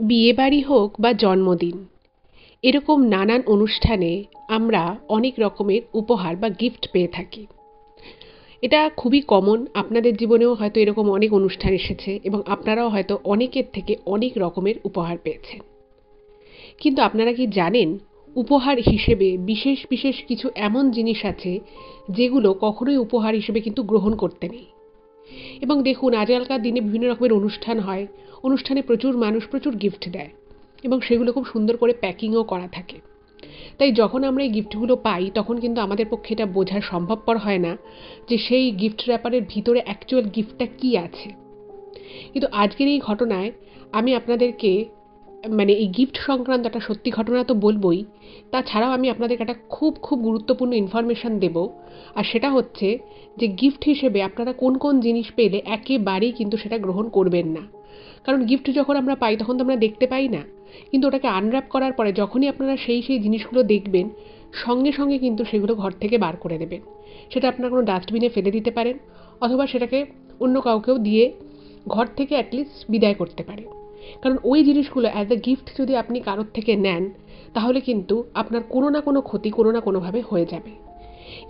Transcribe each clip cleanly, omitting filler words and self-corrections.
বিয়েবাড়ি হোক বা জন্মদিন, এরকম নানান অনুষ্ঠানে আমরা অনেক রকমের উপহার বা গিফট পেয়ে থাকি। এটা খুবই কমন। আপনাদের জীবনেও হয়তো এরকম অনেক অনুষ্ঠান এসেছে এবং আপনারাও হয়তো অনেকের থেকে অনেক রকমের উপহার পেয়েছেন। কিন্তু আপনারা কি জানেন, উপহার হিসেবে বিশেষ বিশেষ কিছু এমন জিনিস আছে যেগুলো কখনোই উপহার হিসেবে কিন্তু গ্রহণ করতে নেই। এবং দেখুন, আজকালকার দিনে বিভিন্ন রকমের অনুষ্ঠান হয়, অনুষ্ঠানে প্রচুর মানুষ প্রচুর গিফট দেয় এবং সেগুলো খুব সুন্দর করে প্যাকিংও করা থাকে। তাই যখন আমরা এই গিফটগুলো পাই তখন কিন্তু আমাদের পক্ষে এটা বোঝা সম্ভবপর হয় না যে সেই গিফট র্যাপারের ভিতরে অ্যাকচুয়াল গিফটটা কী আছে। কিন্তু আজকের এই ঘটনায় আমি আপনাদেরকে এই গিফট সংক্রান্ত একটা সত্যি ঘটনা তো বলবই, তাছাড়াও আমি আপনাদেরকে একটা খুব খুব গুরুত্বপূর্ণ ইনফরমেশান দেব। আর সেটা হচ্ছে যে গিফট হিসেবে আপনারা কোন কোন জিনিস পেলে একেবারেই কিন্তু সেটা গ্রহণ করবেন না। কারণ গিফট যখন আমরা পাই তখন তো আমরা দেখতে পাই না, কিন্তু ওটাকে আনর্যাপ করার পরে যখনই আপনারা সেই জিনিসগুলো দেখবেন, সঙ্গে সঙ্গে কিন্তু সেগুলো ঘর থেকে বার করে দেবেন। সেটা আপনারা কোনো ডাস্টবিনে ফেলে দিতে পারেন, অথবা সেটাকে অন্য কাউকেও দিয়ে ঘর থেকে অ্যাটলিস্ট বিদায় করতে পারেন। কারণ ওই জিনিসগুলো অ্যাজ এ গিফট যদি আপনি কারোর থেকে নেন, তাহলে কিন্তু আপনার কোনো না কোনো ক্ষতি কোনো না কোনোভাবে হয়ে যাবে।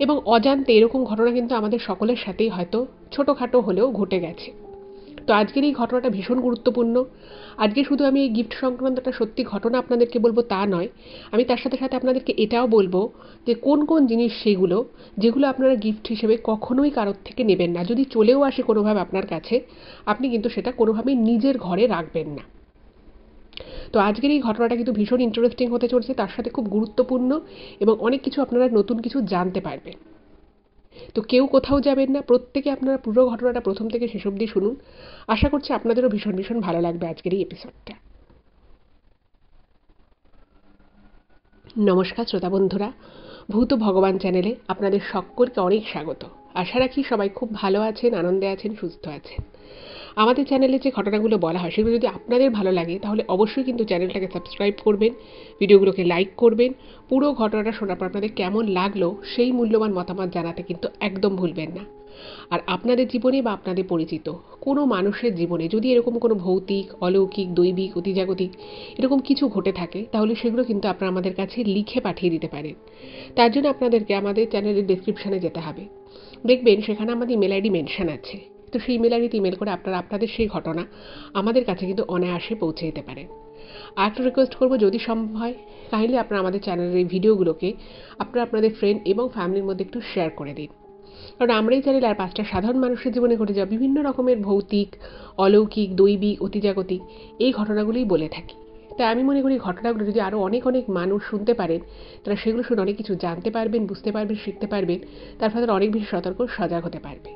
এবং অজান্তে এরকম ঘটনা কিন্তু আমাদের সকলের সাথেই হয়তো ছোটোখাটো হলেও ঘটে গেছে। তো আজকের এই ঘটনাটা ভীষণ গুরুত্বপূর্ণ। আজকে শুধু আমি এই গিফট সংক্রান্ত একটা সত্যি ঘটনা আপনাদেরকে বলবো তা নয়, আমি তার সাথে সাথে আপনাদেরকে এটাও বলবো যে কোন কোন জিনিস সেগুলো যেগুলো আপনারা গিফট হিসেবে কখনোই কারোর থেকে নেবেন না। যদি চলেও আসে কোনোভাবে আপনার কাছে, আপনি কিন্তু সেটা কোনোভাবেই নিজের ঘরে রাখবেন না। তো আজকের এই ঘটনাটা কিন্তু ভীষণ ইন্টারেস্টিং হতে চলছে, তার সাথে খুব গুরুত্বপূর্ণ এবং অনেক কিছু আপনারা নতুন কিছু জানতে পারবেন। তো কেউ কোথাও যাবেন না, প্রত্যেকে আপনারা পুরো ঘটনাটা প্রথম থেকে শেষ অবধি শুনুন। আশা করছি আপনাদেরও ভীষণ ভীষণ ভালো লাগবে আজকের এই এপিসোডটা। নমস্কার শ্রোতা বন্ধুরা, ভূত ভগবান চ্যানেলে আপনাদের সকলকে অনেক স্বাগত। আশা রাখি সবাই খুব ভালো আছেন, আনন্দে আছেন, সুস্থ আছেন। আমাদের চ্যানেলে যে ঘটনাগুলো বলা হয় সেগুলো যদি আপনাদের ভালো লাগে তাহলে অবশ্যই কিন্তু চ্যানেলটাকে সাবস্ক্রাইব করবেন, ভিডিওগুলোকে লাইক করবেন। পুরো ঘটনাটা শোনার পর আপনাদের কেমন লাগলো সেই মূল্যবান মতামত জানাতে কিন্তু একদম ভুলবেন না। আর আপনাদের জীবনে বা আপনাদের পরিচিত কোনো মানুষের জীবনে যদি এরকম কোনো ভৌতিক, অলৌকিক, দৈবিক, অতিজাগতিক এরকম কিছু ঘটে থাকে, তাহলে সেগুলো কিন্তু আপনারা আমাদের কাছে লিখে পাঠিয়ে দিতে পারেন। তার জন্য আপনাদেরকে আমাদের চ্যানেলের ডেসক্রিপশানে যেতে হবে, দেখবেন সেখানে আমাদের ইমেল আইডি মেনশন আছে। তো সেই ইমেল আইডিতে ইমেল করে আপনারা আপনাদের সেই ঘটনা আমাদের কাছে কিন্তু অনায়াসে পৌঁছে দিতে পারেন। আর একটু রিকোয়েস্ট করবো, যদি সম্ভব হয় কাইন্ডলি আপনারা আমাদের চ্যানেলের এই ভিডিওগুলোকে আপনারা আপনাদের ফ্রেন্ড এবং ফ্যামিলির মধ্যে একটু শেয়ার করে দিন। কারণ আমরা এই চ্যানেলে আর 5টা সাধারণ মানুষের জীবনে ঘটে যাওয়া বিভিন্ন রকমের ভৌতিক, অলৌকিক, দৈবিক, অতিজাগতিক এই ঘটনাগুলোই বলে থাকি। তাই আমি মনে করি ঘটনাগুলো যদি আরও অনেক অনেক মানুষ শুনতে পারেন, তারা সেগুলো শুনে অনেক কিছু জানতে পারবেন, বুঝতে পারবেন, শিখতে পারবেন, তার ফলে অনেক বেশি সতর্ক, সজাগ হতে পারবে।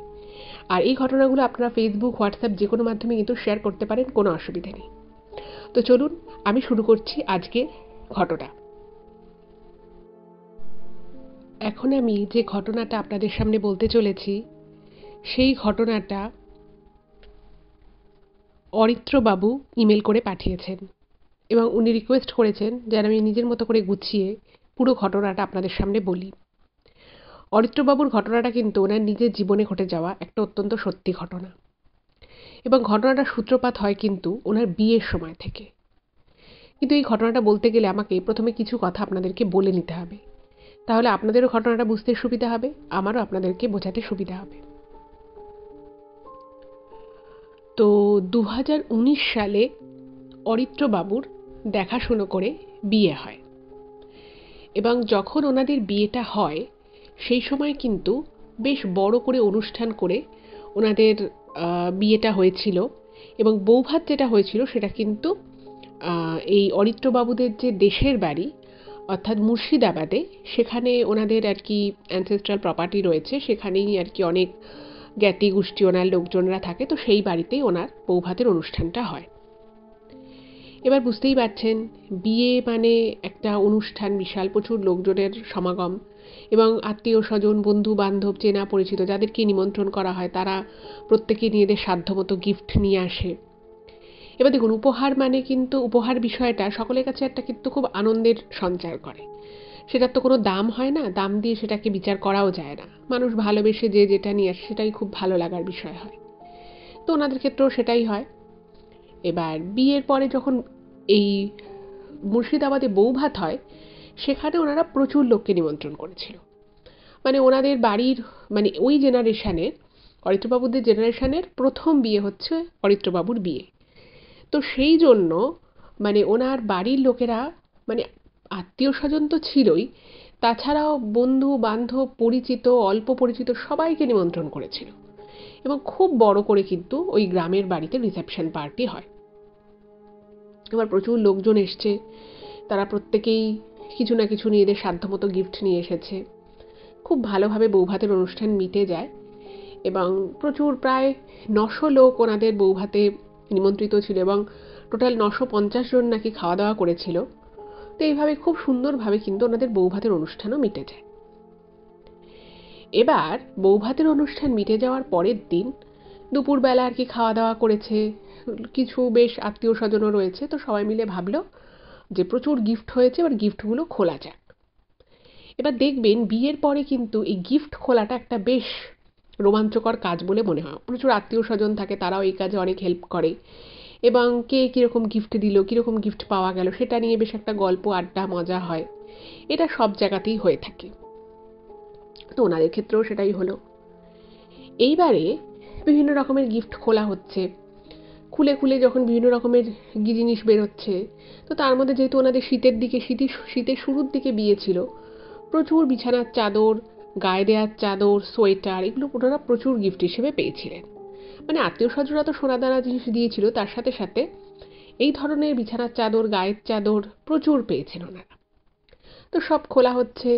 আর এই ঘটনাগুলো আপনারা ফেসবুক, হোয়াটসঅ্যাপ যে কোনো মাধ্যমে কিন্তু শেয়ার করতে পারেন, কোনো অসুবিধা নেই। তো চলুন আমি শুরু করছি আজকের ঘটনা। এখন আমি যে ঘটনাটা আপনাদের সামনে বলতে চলেছি সেই ঘটনাটা অরিত্রবাবু ইমেল করে পাঠিয়েছেন এবং উনি রিকোয়েস্ট করেছেন যেন আমি নিজের মতো করে গুছিয়ে পুরো ঘটনাটা আপনাদের সামনে বলি। অরিত্রবাবুর ঘটনাটা কিন্তু ওনার নিজের জীবনে ঘটে যাওয়া একটা অত্যন্ত সত্যি ঘটনা, এবং ঘটনাটার সূত্রপাত হয় কিন্তু ওনার বিয়ের সময় থেকে। কিন্তু এই ঘটনাটা বলতে গেলে আমাকে প্রথমে কিছু কথা আপনাদেরকে বলে নিতে হবে, তাহলে আপনাদেরও ঘটনাটা বুঝতে সুবিধা হবে, আমারও আপনাদেরকে বোঝাতে সুবিধা হবে। তো 2019 সালে অরিত্রবাবুর দেখাশুনো করে বিয়ে হয়, এবং যখন ওনাদের বিয়েটা হয় সেই সময় কিন্তু বেশ বড় করে অনুষ্ঠান করে ওনাদের বিয়েটা হয়েছিল। এবং বৌভাত যেটা হয়েছিল সেটা কিন্তু এই অরিত্রবাবুদের যে দেশের বাড়ি অর্থাৎ মুর্শিদাবাদে, সেখানে ওনাদের আর কি অ্যানসেস্ট্রাল প্রপার্টি রয়েছে, সেখানেই আর কি অনেক জ্ঞাতি গোষ্ঠী ওনার লোকজনরা থাকে, তো সেই বাড়িতেই ওনার বৌভাতের অনুষ্ঠানটা হয়। এবার বুঝতেই পারছেন, বিয়ে মানে একটা অনুষ্ঠান, বিশাল প্রচুর লোকজনের সমাগম, এবং আত্মীয় স্বজন, বন্ধু বান্ধব, চেনা পরিচিত যাদেরকে নিমন্ত্রণ করা হয় তারা প্রত্যেকে নিজেদের সাধ্যমতো গিফট নিয়ে আসে। এবার দেখুন, উপহার মানে কিন্তু উপহার বিষয়টা সকলের কাছে একটা কিন্তু খুব আনন্দের সঞ্চার করে। সেটার তো কোনো দাম হয় না, দাম দিয়ে সেটাকে বিচার করাও যায় না। মানুষ ভালোবেসে যে যেটা নিয়ে আসে সেটাই খুব ভালো লাগার বিষয় হয়। তো ওনাদের ক্ষেত্রেও সেটাই হয়। এবার বিয়ের পরে যখন এই মুর্শিদাবাদে বৌভাত হয়, সেখানে ওনারা প্রচুর লোককে নিমন্ত্রণ করেছিল। মানে ওনাদের বাড়ির মানে ওই জেনারেশনের, অরিত্রবাবুদের জেনারেশনের প্রথম বিয়ে হচ্ছে অরিত্রবাবুর বিয়ে। তো সেই জন্য মানে ওনার বাড়ির লোকেরা মানে আত্মীয় স্বজন তো ছিলই, তাছাড়াও বন্ধু বান্ধব পরিচিত অল্প পরিচিত সবাইকে নিমন্ত্রণ করেছিল, এবং খুব বড় করে কিন্তু ওই গ্রামের বাড়িতে রিসেপশন পার্টি হয়। এবার প্রচুর লোকজন এসছে, তারা প্রত্যেকেই কিছু না কিছু নিয়ে এদের সাধ্যমতো গিফট নিয়ে এসেছে। খুব ভালোভাবে বৌভাতের অনুষ্ঠান মিটে যায়, এবং প্রচুর প্রায় 900 লোক ওনাদের বৌভাতে নিমন্ত্রিত ছিল, এবং টোটাল 950 জন নাকি খাওয়া দাওয়া করেছিল। তো এইভাবে খুব সুন্দরভাবে কিন্তু ওনাদের বৌভাতের অনুষ্ঠানও মিটে যায়। এবার বৌভাতের অনুষ্ঠান মিটে যাওয়ার পরের দিন দুপুরবেলা আর কি খাওয়া দাওয়া করেছে, কিছু বেশ আত্মীয় স্বজনও রয়েছে, তো সবাই মিলে ভাবলো যে প্রচুর গিফট হয়েছে, এবার গিফটগুলো খোলা যাক। এবার দেখবেন বিয়ের পরে কিন্তু এই গিফট খোলাটা একটা বেশ রোমাঞ্চকর কাজ বলে মনে হয়। প্রচুর আত্মীয় স্বজন থাকে, তারাও এই কাজে অনেক হেল্প করে, এবং কে কীরকম গিফট দিল, কীরকম গিফট পাওয়া গেল, সেটা নিয়ে বেশ একটা গল্প আড্ডা মজা হয়। এটা সব জায়গাতেই হয়ে থাকে, তো ওনাদের ক্ষেত্রেও সেটাই হলো। এইবারে বিভিন্ন রকমের গিফট খোলা হচ্ছে, খুলে খুলে যখন বিভিন্ন রকমের জিনিস বেরোচ্ছে, তো তার মধ্যে যেহেতু ওনাদের শীতের দিকে শীতের শুরুর দিকে বিয়ে ছিল, প্রচুর বিছানার চাদর, গায়ে দেওয়ার চাদর, সোয়েটার, এগুলো ওনারা প্রচুর গিফট হিসেবে পেয়েছিলেন। মানে আত্মীয় স্বজনরা তো সোনাদানা জিনিস দিয়েছিল, তার সাথে সাথে এই ধরনের বিছানার চাদর, গায়ের চাদর প্রচুর পেয়েছেন ওনারা। তো সব খোলা হচ্ছে,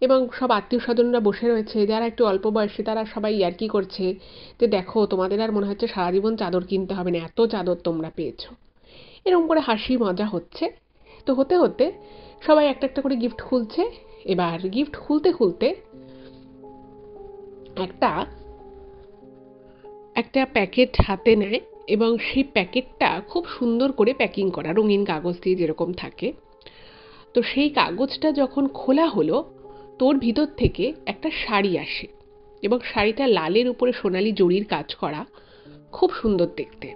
এবং সব আত্মীয় স্বজনরা বসে রয়েছে, যারা একটু অল্প বয়সী তারা সবাই ইয়ার্কি করছে যে দেখো তোমাদের আর মনে হচ্ছে সারা জীবন চাদর কিনতে হবে না, এত চাদর তোমরা পেয়েছো। এরকম করে হাসি মজা হচ্ছে। তো হতে হতে সবাই একটা একটা করে গিফট খুলছে। এবার গিফট খুলতে খুলতে একটা একটা প্যাকেট হাতে নেয়, এবং সেই প্যাকেটটা খুব সুন্দর করে প্যাকিং করা, রঙিন কাগজ দিয়ে যেরকম থাকে। তো সেই কাগজটা যখন খোলা হলো, তোর ভিতর থেকে একটা শাড়ি আসে, এবং শাড়িটা লালের উপরে সোনালি জরির কাজ করা, খুব সুন্দর দেখতে।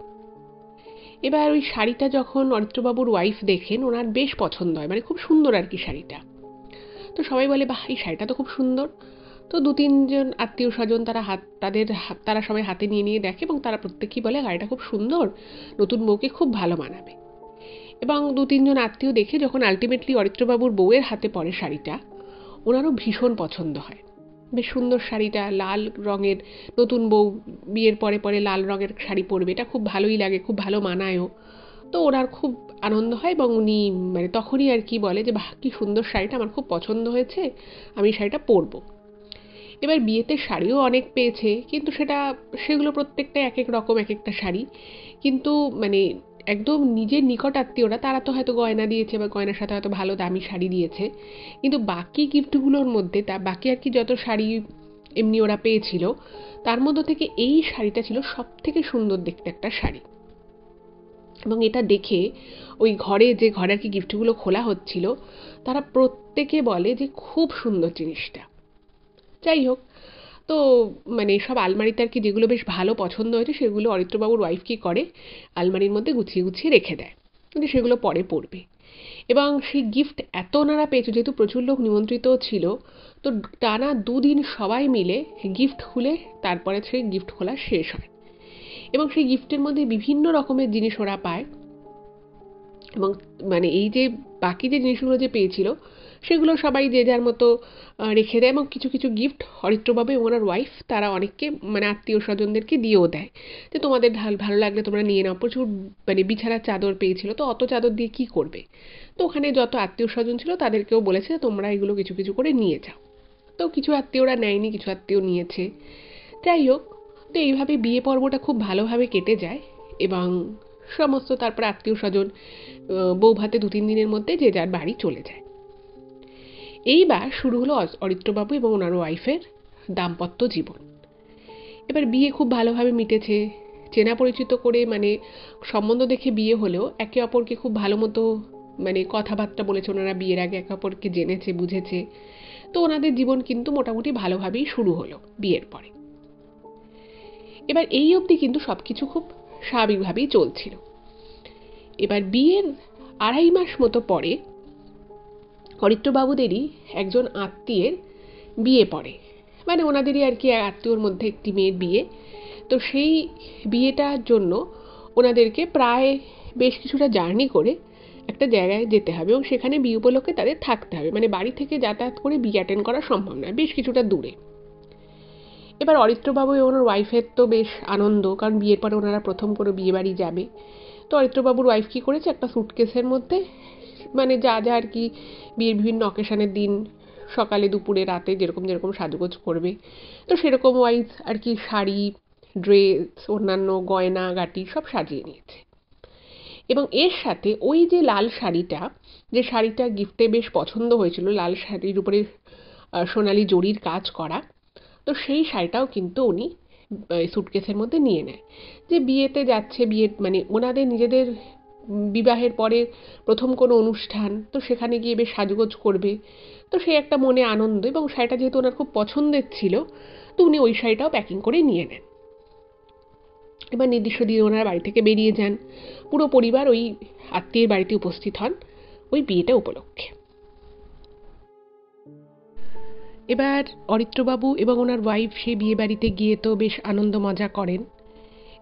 এবার ওই শাড়িটা যখন অরিত্রবাবুর ওয়াইফ দেখেন, ওনার বেশ পছন্দ হয়, মানে খুব সুন্দর আর কি শাড়িটা। তো সবাই বলে বাহ, এই শাড়িটা তো খুব সুন্দর। তো 2-3 জন আত্মীয় স্বজন তারা সবাই হাতে নিয়ে নিয়ে দেখে, এবং তারা প্রত্যেকেই বলে শাড়িটা খুব সুন্দর, নতুন বউকে খুব ভালো মানাবে। এবং 2-3 জন আত্মীয় দেখে যখন আলটিমেটলি অরিত্রবাবুর বউয়ের হাতে পড়ে শাড়িটা, ওনারও ভীষণ পছন্দ হয়। বেশ সুন্দর শাড়িটা, লাল রঙের, নতুন বউ বিয়ের পরে পরে লাল রঙের শাড়ি পরবে, এটা খুব ভালোই লাগে, খুব ভালো মানায়ও। তো ওনার খুব আনন্দ হয়, এবং উনি মানে তখনই আর কি বলে যে বাহ, কি সুন্দর শাড়িটা, আমার খুব পছন্দ হয়েছে, আমি শাড়িটা পরবো। এবার বিয়েতে শাড়িও অনেক পেয়েছে, কিন্তু সেগুলো প্রত্যেকটা এক এক রকম, এক একটা শাড়ি। কিন্তু মানে একদম নিজের নিকট আত্মীয়রা তারা তো হয়তো গয়না দিয়েছে, বা গয়নার সাথে হয়তো ভালো দামি শাড়ি দিয়েছে, কিন্তু বাকি গিফটগুলোর মধ্যে বাকি আর কি যত শাড়ি এমনি ওরা পেয়েছিল, তার মধ্যে থেকে এই শাড়িটা ছিল সব থেকে সুন্দর দেখতে একটা শাড়ি। এবং এটা দেখে ওই যে ঘরে আর কি গিফটগুলো খোলা হচ্ছিল, তারা প্রত্যেকে বলে যে খুব সুন্দর জিনিসটা। যাই হোক, তো মানে সব আলমারিতে আর কি যেগুলো বেশ ভালো পছন্দ হয়েছে, সেগুলো অরিত্রবাবুর ওয়াইফ কি করে, আলমারির মধ্যে গুছিয়ে গুছিয়ে রেখে দেয়, কিন্তু সেগুলো পরে পড়বে। এবং সেই গিফট এত ওনারা পেয়েছে, যেহেতু প্রচুর লোক নিমন্ত্রিত ছিল, তো টানা 2 দিন সবাই মিলে গিফট খুলে তারপরে সেই গিফট খোলা শেষ হয়। এবং সেই গিফটের মধ্যে বিভিন্ন রকমের জিনিস ওরা পায়, এবং মানে এই যে বাকি যে জিনিসগুলো যে পেয়েছিল, সেগুলো সবাই যে যার মতো রেখে দেয়, এবং কিছু কিছু গিফট অরিত্রবাবু এবং ওনার ওয়াইফ তারা অনেককে মানে আত্মীয় স্বজনদেরকে দিয়েও দেয়, যে তোমাদের ভালো লাগলে তোমরা নিয়ে নাও। প্রচুর মানে বিছানার চাদর পেয়েছিল, তো অত চাদর দিয়ে কি করবে, তো ওখানে যত আত্মীয় স্বজন ছিল তাদেরকেও বলেছে তোমরা এগুলো কিছু কিছু করে নিয়ে যাও। তো কিছু আত্মীয়রা নেয়নি, কিছু আত্মীয় নিয়েছে। যাই হোক, তো এইভাবে বিয়ে পর্বটা খুব ভালোভাবে কেটে যায়, এবং সমস্ত তারপর আত্মীয় স্বজন বৌভাতে 2-3 দিনের মধ্যে যে যার বাড়ি চলে যায়। এইবার শুরু হলো অরিত্রবাবু এবং ওনার ওয়াইফের দাম্পত্য জীবন। এবার বিয়ে খুব ভালোভাবে মিটেছে, চেনা পরিচিত করে মানে সম্বন্ধ দেখে বিয়ে হলেও একে অপরকে খুব ভালো মতো মানে কথাবার্তা বলেছে ওনারা, বিয়ের আগে একে অপরকে জেনেছে বুঝেছে। তো ওনাদের জীবন কিন্তু মোটামুটি ভালোভাবেই শুরু হলো বিয়ের পরে। এবার এই অবধি কিন্তু সবকিছু খুব স্বাভাবিকভাবেই চলছিল। এবার বিয়ের 2.5 মাস মতো পরে অরিত্রবাবুদেরই একজন আত্মীয়ের বিয়ে পড়ে, মানে ওনাদেরই আর কি আত্মীয়র মধ্যে একটি মেয়ের বিয়ে। তো সেই বিয়েটার জন্য ওনাদেরকে প্রায় বেশ কিছুটা জার্নি করে একটা জায়গায় যেতে হবে এবং সেখানে বিয়ে উপলক্ষে তাদের থাকতে হবে, মানে বাড়ি থেকে যাতায়াত করে বিয়ে অ্যাটেন্ড করা সম্ভব নয়, বেশ কিছুটা দূরে। এবার অরিত্রবাবু এবং ওনার ওয়াইফের তো বেশ আনন্দ, কারণ বিয়ের পরে ওনারা প্রথম কোনো বিয়ে বাড়ি যাবে। তো অরিত্রবাবুর ওয়াইফ কী করেছে, একটা স্যুটকেসের মধ্যে মানে যা যা আর কি বিয়ের বিভিন্ন অকেশনের দিন সকালে দুপুরে রাতে যেরকম যেরকম সাজগোজ করবে, তো সেরকম ওয়াইজ আর কি শাড়ি, ড্রেস, অন্যান্য গয়না গাটি সব সাজিয়ে নিয়েছে। এবং এর সাথে ওই যে লাল শাড়িটা, যে শাড়িটা গিফটে বেশ পছন্দ হয়েছিল, লাল শাড়ির উপরে সোনালি জরির কাজ করা, তো সেই শাড়িটাও কিন্তু উনি স্যুটকেসের মধ্যে নিয়ে নেয়। যে বিয়েতে যাচ্ছে, বিয়ে মানে ওনাদের নিজেদের বিবাহের পরে প্রথম কোনো অনুষ্ঠান, তো সেখানে গিয়ে বেশ সাজগোজ করবে, তো সেই একটা মনে আনন্দ, এবং শাড়িটা যেহেতু ওনার খুব পছন্দের ছিল, তো উনি ওই শাড়িটাও প্যাকিং করে নিয়ে নেন। এবার নির্দিষ্ট দিনে ওনারা বাড়ি থেকে বেরিয়ে যান, পুরো পরিবার ওই আত্মীয়ের বাড়িতে উপস্থিত হন ওই বিয়েটা উপলক্ষে। এবার অরিত্রবাবু এবং ওনার ওয়াইফ সেই বিয়ে বাড়িতে গিয়ে তো বেশ আনন্দ মজা করেন,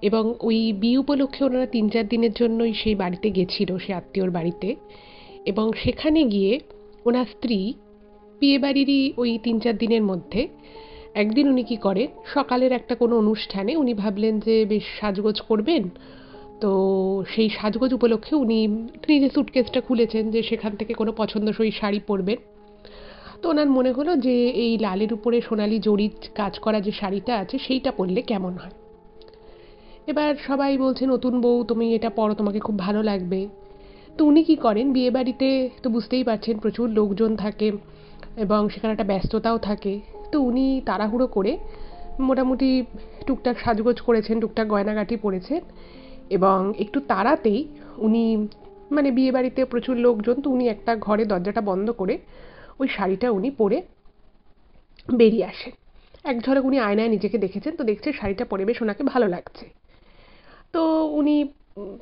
এবং ওই বিয়ে উপলক্ষে ওনারা 3-4 দিনের জন্যই সেই বাড়িতে গেছিল, সে আত্মীয়র বাড়িতে। এবং সেখানে গিয়ে ওনার স্ত্রী বিয়েবাড়িরই ওই 3-4 দিনের মধ্যে একদিন উনি কী করেন, সকালের একটা কোনো অনুষ্ঠানে উনি ভাবলেন যে বেশ সাজগোজ করবেন, তো সেই সাজগোজ উপলক্ষে উনি নিজের স্যুটকেসটা খুলেছেন যে সেখান থেকে কোনো পছন্দসই শাড়ি পরবেন। তো ওনার মনে হলো যে এই লালের উপরে সোনালি জরির কাজ করা যে শাড়িটা আছে সেইটা পরলে কেমন হয়। এবার সবাই বলছে নতুন বউ তুমি এটা পরো, তোমাকে খুব ভালো লাগবে। তো উনি কী করেন, বিয়েবাড়িতে তো বুঝতেই পারছেন প্রচুর লোকজন থাকে এবং সেখানে একটা ব্যস্ততাও থাকে, তো উনি তাড়াহুড়ো করে মোটামুটি টুকটাক সাজগোজ করেছেন, টুকটাক গয়নাগাটি পরেছেন, এবং একটু তাড়াতেই উনি মানে বিয়েবাড়িতে প্রচুর লোকজন, তো উনি একটা ঘরে দরজাটা বন্ধ করে ওই শাড়িটা উনি পরে বেরিয়ে আসেন। এক ঝলক উনি আয়নায় নিজেকে দেখেছেন, তো দেখছে শাড়িটা পরে বেশ ওনাকে ভালো লাগছে। তো উনি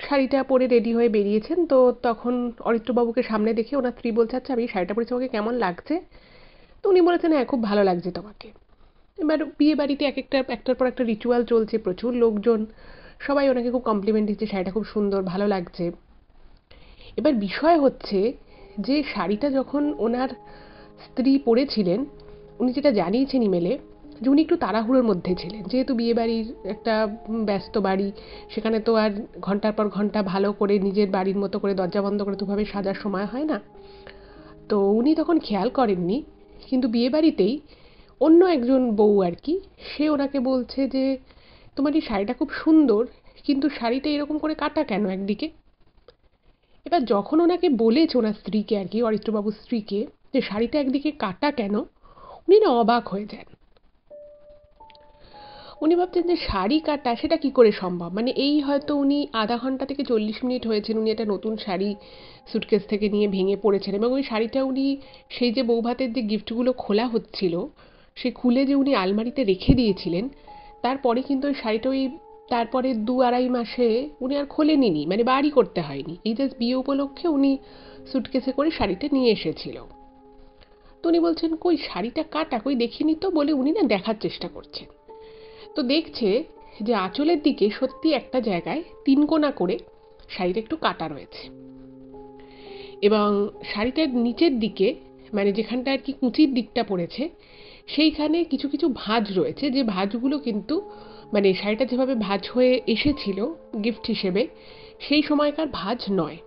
শাড়িটা পরে রেডি হয়ে বেরিয়েছেন, তো তখন অরিত্রবাবুকে সামনে দেখে ওনার স্ত্রী বলছে, আচ্ছা আমি শাড়িটা পরেছি, আমাকে কেমন লাগছে? তো উনি বলেছেন, হ্যাঁ খুব ভালো লাগছে তোমাকে। এবার বিয়ে বাড়িতে একটার পর একটা রিচুয়াল চলছে, প্রচুর লোকজন, সবাই ওনাকে খুব কমপ্লিমেন্ট দিচ্ছে, শাড়িটা খুব সুন্দর, ভালো লাগছে। এবার বিষয় হচ্ছে যে শাড়িটা যখন ওনার স্ত্রী পরেছিলেন, উনি যেটা জানিয়েছেন ইমেলে, যে উনি একটু তাড়াহুড়োর মধ্যে ছিলেন, যেহেতু বিয়েবাড়ির একটা ব্যস্ত বাড়ি, সেখানে তো আর ঘন্টার পর ঘন্টা ভালো করে নিজের বাড়ির মতো করে দরজা বন্ধ করে দুভাবে সাজার সময় হয় না। তো উনি তখন খেয়াল করেননি, কিন্তু বিয়েবাড়িতেই অন্য একজন বউ আর কি, সে ওনাকে বলছে যে তোমার এই শাড়িটা খুব সুন্দর, কিন্তু শাড়িটা এরকম করে কাটা কেন একদিকে? এবার যখন ওনাকে বলেছে ওনার স্ত্রীকে আর কি, অরিত্রবাবুর স্ত্রীকে, যে শাড়িটা একদিকে কাটা কেন, উনি না অবাক হয়ে যান। উনি ভাবছেন যে শাড়ি কাটা সেটা কি করে সম্ভব, মানে এই হয়তো উনি আধা ঘন্টা থেকে 40 মিনিট হয়েছেন উনি একটা নতুন শাড়ি স্যুটকেস থেকে নিয়ে ভেঙে পড়েছেন, এবং ওই শাড়িটা উনি সেই যে বৌভাতের যে গিফটগুলো খোলা হচ্ছিল সে খুলে যে উনি আলমারিতে রেখে দিয়েছিলেন, তারপরে কিন্তু ওই শাড়িটা ওই তারপরে 2-2.5 মাসে উনি আর খোলেনি, মানে বাড়ি করতে হয়নি, এই জাস্ট বিয়ে উপলক্ষে উনি স্যুটকেসে করে শাড়িটা নিয়ে এসেছিল। তো উনি বলছেন কই শাড়িটা কাটা, কই দেখিনি তো, বলে উনি না দেখার চেষ্টা করছেন। তো দেখছে যে আঁচলের দিকে সত্যি একটা জায়গায় 3 কোনা করে শাড়িটা একটু কাটা রয়েছে, এবং শাড়িটার নিচের দিকে মানে যেখানটা আর কি কুঁচির দিকটা পড়েছে সেইখানে কিছু কিছু ভাঁজ রয়েছে, যে ভাঁজগুলো কিন্তু মানে শাড়িটা যেভাবে ভাঁজ হয়ে এসেছিল গিফট হিসেবে সেই সময়কার ভাঁজ নয়।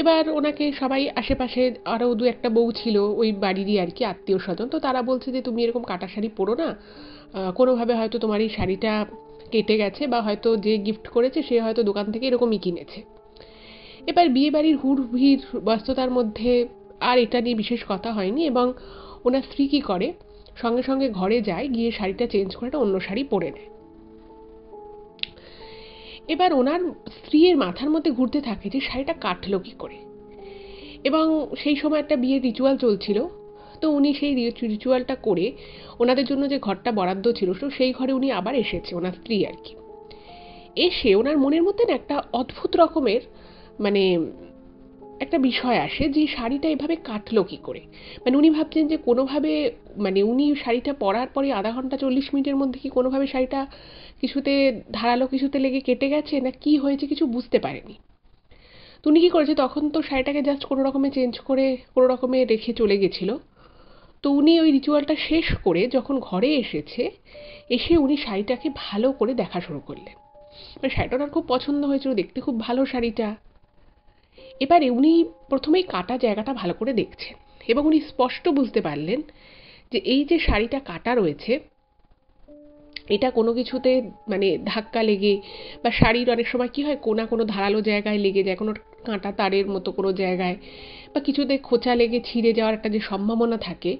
এবার ওনাকে সবাই আশেপাশে আরও 2-1টা বউ ছিল ওই বাড়িরই আর কি আত্মীয় স্বজন, তো তারা বলছে যে তুমি এরকম কাটা শাড়ি পরো না, কোনোভাবে হয়তো তোমার এই শাড়িটা কেটে গেছে, বা হয়তো যে গিফট করেছে সে হয়তো দোকান থেকে এরকমই কিনেছে। এবার বিয়েবাড়ির হুড়ভিড় ব্যস্ততার মধ্যে আর এটা নিয়ে বিশেষ কথা হয়নি, এবং ওনার স্ত্রী কী করে, সঙ্গে সঙ্গে ঘরে যায়, গিয়ে শাড়িটা চেঞ্জ করে একটা অন্য শাড়ি পরে নেয়। এবার ওনার স্ত্রীর মাথার মধ্যে ঘুরতে থাকে যে শাড়িটা কাটলো কী করে, এবং সেই সময় একটা বিয়ের রিচুয়াল চলছিল, তো উনি সেই রিচুয়ালটা করে ওনাদের জন্য যে ঘরটা বরাদ্দ ছিল তো সেই ঘরে উনি আবার এসেছে, ওনার স্ত্রী আর কি। এসে ওনার মনের মধ্যে না একটা অদ্ভুত রকমের মানে একটা বিষয় আসে যে শাড়িটা এভাবে কাটলো কী করে। মানে উনি ভাবছেন যে কোনোভাবে, মানে উনি শাড়িটা পরার পরে আধা ঘন্টা 40 মিনিটের মধ্যে কি কোনোভাবে শাড়িটা কিছুতে ধারালো কিছুতে লেগে কেটে গেছে না কি হয়েছে কিছু বুঝতে পারেনি। তো উনি কী করেছে, তখন তো শাড়িটাকে জাস্ট কোনো রকমে চেঞ্জ করে কোনো রকমে রেখে চলে গেছিলো। তো উনি ওই রিচুয়ালটা শেষ করে যখন ঘরে এসেছে, এসে উনি শাড়িটাকে ভালো করে দেখা শুরু করলেন। মানে শাড়িটা ওনার খুব পছন্দ হয়েছিল, দেখতে খুব ভালো শাড়িটা। এবারে উনি প্রথমেই কাটা জায়গাটা ভালো করে দেখছেন এবং উনি স্পষ্ট বুঝতে পারলেন যে এই যে শাড়িটা কাটা রয়েছে এটা কোনো কিছুতে মানে ধাক্কা লেগে বা শাড়ির অনেক সময় কী হয় কোনো ধারালো জায়গায় লেগে যায়, কোনো কাঁটা তারের মতো কোনো জায়গায় বা কিছুতে খোঁচা লেগে ছিঁড়ে যাওয়ার একটা যে সম্ভাবনা থাকে,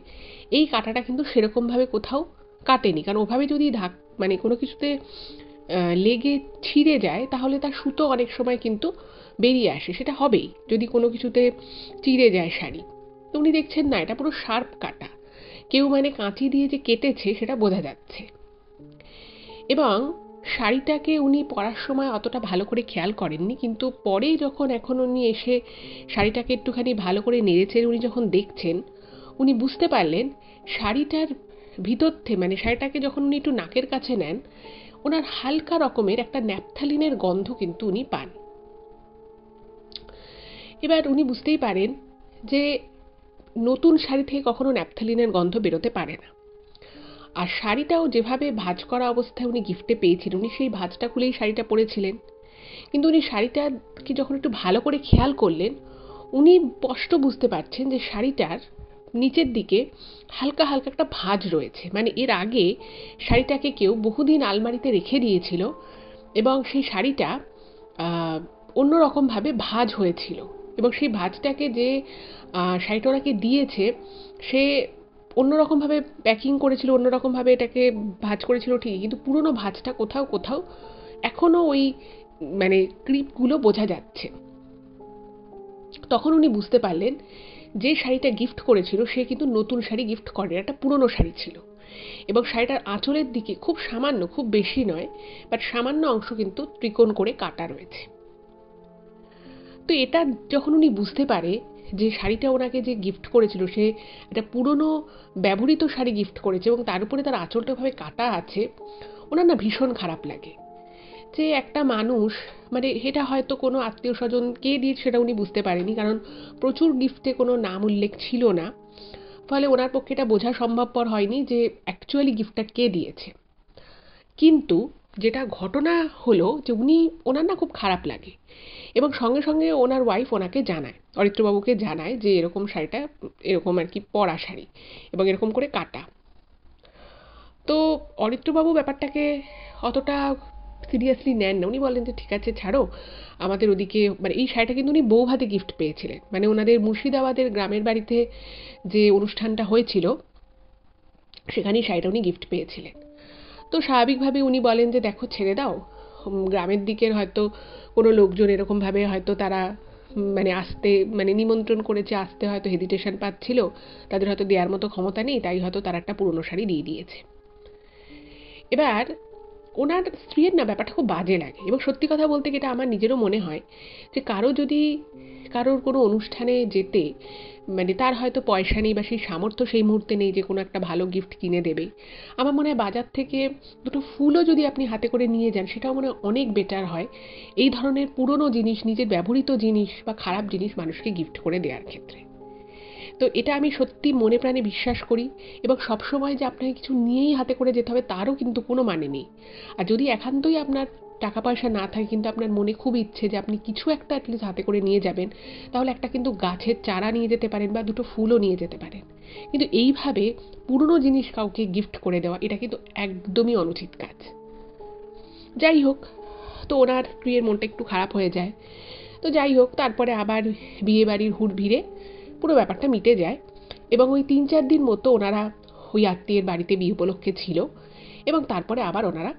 এই কাঁটাটা কিন্তু সেরকমভাবে কোথাও কাটেনি। কারণ ওভাবে যদি মানে কোনো কিছুতে লেগে ছিঁড়ে যায় তাহলে তার সুতো অনেক সময় কিন্তু বেরিয়ে আসে, সেটা হবেই যদি কোনো কিছুতে চিড়ে যায় শাড়ি। তো উনি দেখছেন না, এটা পুরো শার্প কাটা, কেউ মানে কাঁচি দিয়ে যে কেটেছে সেটা বোঝা যাচ্ছে। এবং শাড়িটাকে উনি পরার সময় অতটা ভালো করে খেয়াল করেননি, কিন্তু পরে যখন এখন উনি এসে শাড়িটাকে একটুখানি ভালো করে নেড়েচেড়ে উনি যখন দেখছেন, উনি বুঝতে পারলেন শাড়িটার ভিতর থেকে, মানে শাড়িটাকে যখন উনি একটু নাকের কাছে নেন, ওনার হালকা রকমের একটা ন্যাপথালিনের গন্ধ কিন্তু উনি পান। এবার উনি বুঝতেই পারেন যে নতুন শাড়ি থেকে কখনো ন্যাপথালিনের গন্ধ বেরোতে পারে না। আর শাড়িটাও যেভাবে ভাঁজ করা অবস্থায় উনি গিফটে পেয়েছিলেন, উনি সেই ভাঁজটা খুলেই শাড়িটা পরেছিলেন। কিন্তু উনি শাড়িটাকে যখন একটু ভালো করে খেয়াল করলেন, উনি স্পষ্ট বুঝতে পারছেন যে শাড়িটার নিচের দিকে হালকা হালকা একটা ভাঁজ রয়েছে। মানে এর আগে শাড়িটাকে কেউ বহুদিন আলমারিতে রেখে দিয়েছিল এবং সেই শাড়িটা অন্যরকমভাবে ভাঁজ হয়েছিল এবং সেই ভাঁজটাকে যে শাড়িটা ওনাকে দিয়েছে সে অন্যরকমভাবে প্যাকিং করেছিল, অন্যরকমভাবে এটাকে ভাঁজ করেছিল ঠিকই, কিন্তু পুরনো ভাঁজটা কোথাও কোথাও এখনও ওই মানে ক্লিপগুলো বোঝা যাচ্ছে। তখন উনি বুঝতে পারলেন যে শাড়িটা গিফট করেছিল সে কিন্তু নতুন শাড়ি গিফট করেনি, একটা পুরনো শাড়ি ছিল এবং শাড়িটার আঁচলের দিকে খুব সামান্য, খুব বেশি নয় বাট সামান্য অংশ কিন্তু ত্রিকোণ করে কাটা রয়েছে। তো এটা যখন উনি বুঝতে পারে যে শাড়িটা ওনাকে যে গিফট করেছিল সে একটা পুরনো ব্যবহৃত শাড়ি গিফট করেছে এবং তার উপরে তার আঁচলটা ভাবে কাটা আছে, ওনার না ভীষণ খারাপ লাগে যে একটা মানুষ, মানে এটা হয়তো কোনো আত্মীয় স্বজন কে দিয়েছে সেটা উনি বুঝতে পারেনি, কারণ প্রচুর গিফটে কোনো নাম উল্লেখ ছিল না, ফলে ওনার পক্ষে এটা বোঝা সম্ভবপর হয়নি যে অ্যাকচুয়ালি গিফটটা কে দিয়েছে। কিন্তু যেটা ঘটনা হলো যে ওনার না খুব খারাপ লাগে এবং সঙ্গে সঙ্গে ওনার ওয়াইফ ওনাকে জানায়, অরিত্রবাবুকে জানায় যে এরকম শাড়িটা এরকম আর কি পরা শাড়ি এবং এরকম করে কাটা। তো অরিত্রবাবু ব্যাপারটাকে অতটা সিরিয়াসলি নেন না, উনি বলেন যে ঠিক আছে ছাড়ো, আমাদের ওদিকে মানে এই শাড়িটা কিন্তু উনি বৌভাতে গিফট পেয়েছিলেন, মানে ওনাদের মুর্শিদাবাদের গ্রামের বাড়িতে যে অনুষ্ঠানটা হয়েছিল সেখানেই শাড়িটা উনি গিফট পেয়েছিলেন। তো স্বাভাবিকভাবে উনি বলেন যে দেখো ছেড়ে দাও, গ্রামের দিকের হয়তো কোনো লোকজন এরকমভাবে হয়তো তারা মানে আসতে, মানে নিমন্ত্রণ করেছে আসতে, হয়তো হেজিটেশন পাচ্ছিল, তাদের হয়তো দেওয়ার মতো ক্ষমতা নেই, তাই হয়তো তারা একটা পুরনো শাড়ি দিয়ে দিয়েছে। এবার ওনার স্ত্রীর না ব্যাপারটা খুব বাজে লাগে এবং সত্যি কথা বলতে এটা আমার নিজেরও মনে হয় যে কারোর কোনো অনুষ্ঠানে যেতে, মানে তার হয়তো পয়সা নেই বা সেই সামর্থ্য সেই মুহূর্তে নেই যে কোনো একটা ভালো গিফট কিনে দেবে, আমার মনে হয় বাজার থেকে দুটো ফুলও যদি আপনি হাতে করে নিয়ে যান সেটাও মনে হয় অনেক বেটার হয় এই ধরনের পুরনো জিনিস, নিজের ব্যবহৃত জিনিস বা খারাপ জিনিস মানুষকে গিফট করে দেওয়ার ক্ষেত্রে। তো এটা আমি সত্যি মনে প্রাণে বিশ্বাস করি এবং সবসময় যে আপনাকে কিছু নিয়েই হাতে করে যেতে হবে তারও কিন্তু কোনো মানে নেই। আর যদি একান্তই আপনার টাকা পয়সা না থাকে কিন্তু আপনার মনে খুব ইচ্ছে যে আপনি কিছু একটা অ্যাটলিস্ট হাতে করে নিয়ে যাবেন, তাহলে একটা কিন্তু গাছের চারা নিয়ে যেতে পারেন বা দুটো ফুলও নিয়ে যেতে পারেন। কিন্তু এইভাবে পুরনো জিনিস কাউকে গিফট করে দেওয়া এটা কিন্তু একদমই অনুচিত কাজ। যাই হোক, তো ওনার স্ত্রীর মনটা একটু খারাপ হয়ে যায়। তো যাই হোক, তারপরে আবার বিয়ে বাড়ির হুড় ভিড়ে পুরো ব্যাপারটা মিটে যায় এবং ওই 3-4 দিন মতো ওনারা ওই আত্মীয়ের বাড়িতে বিয়ে উপলক্ষে ছিল এবং তারপরে আবার ওনারা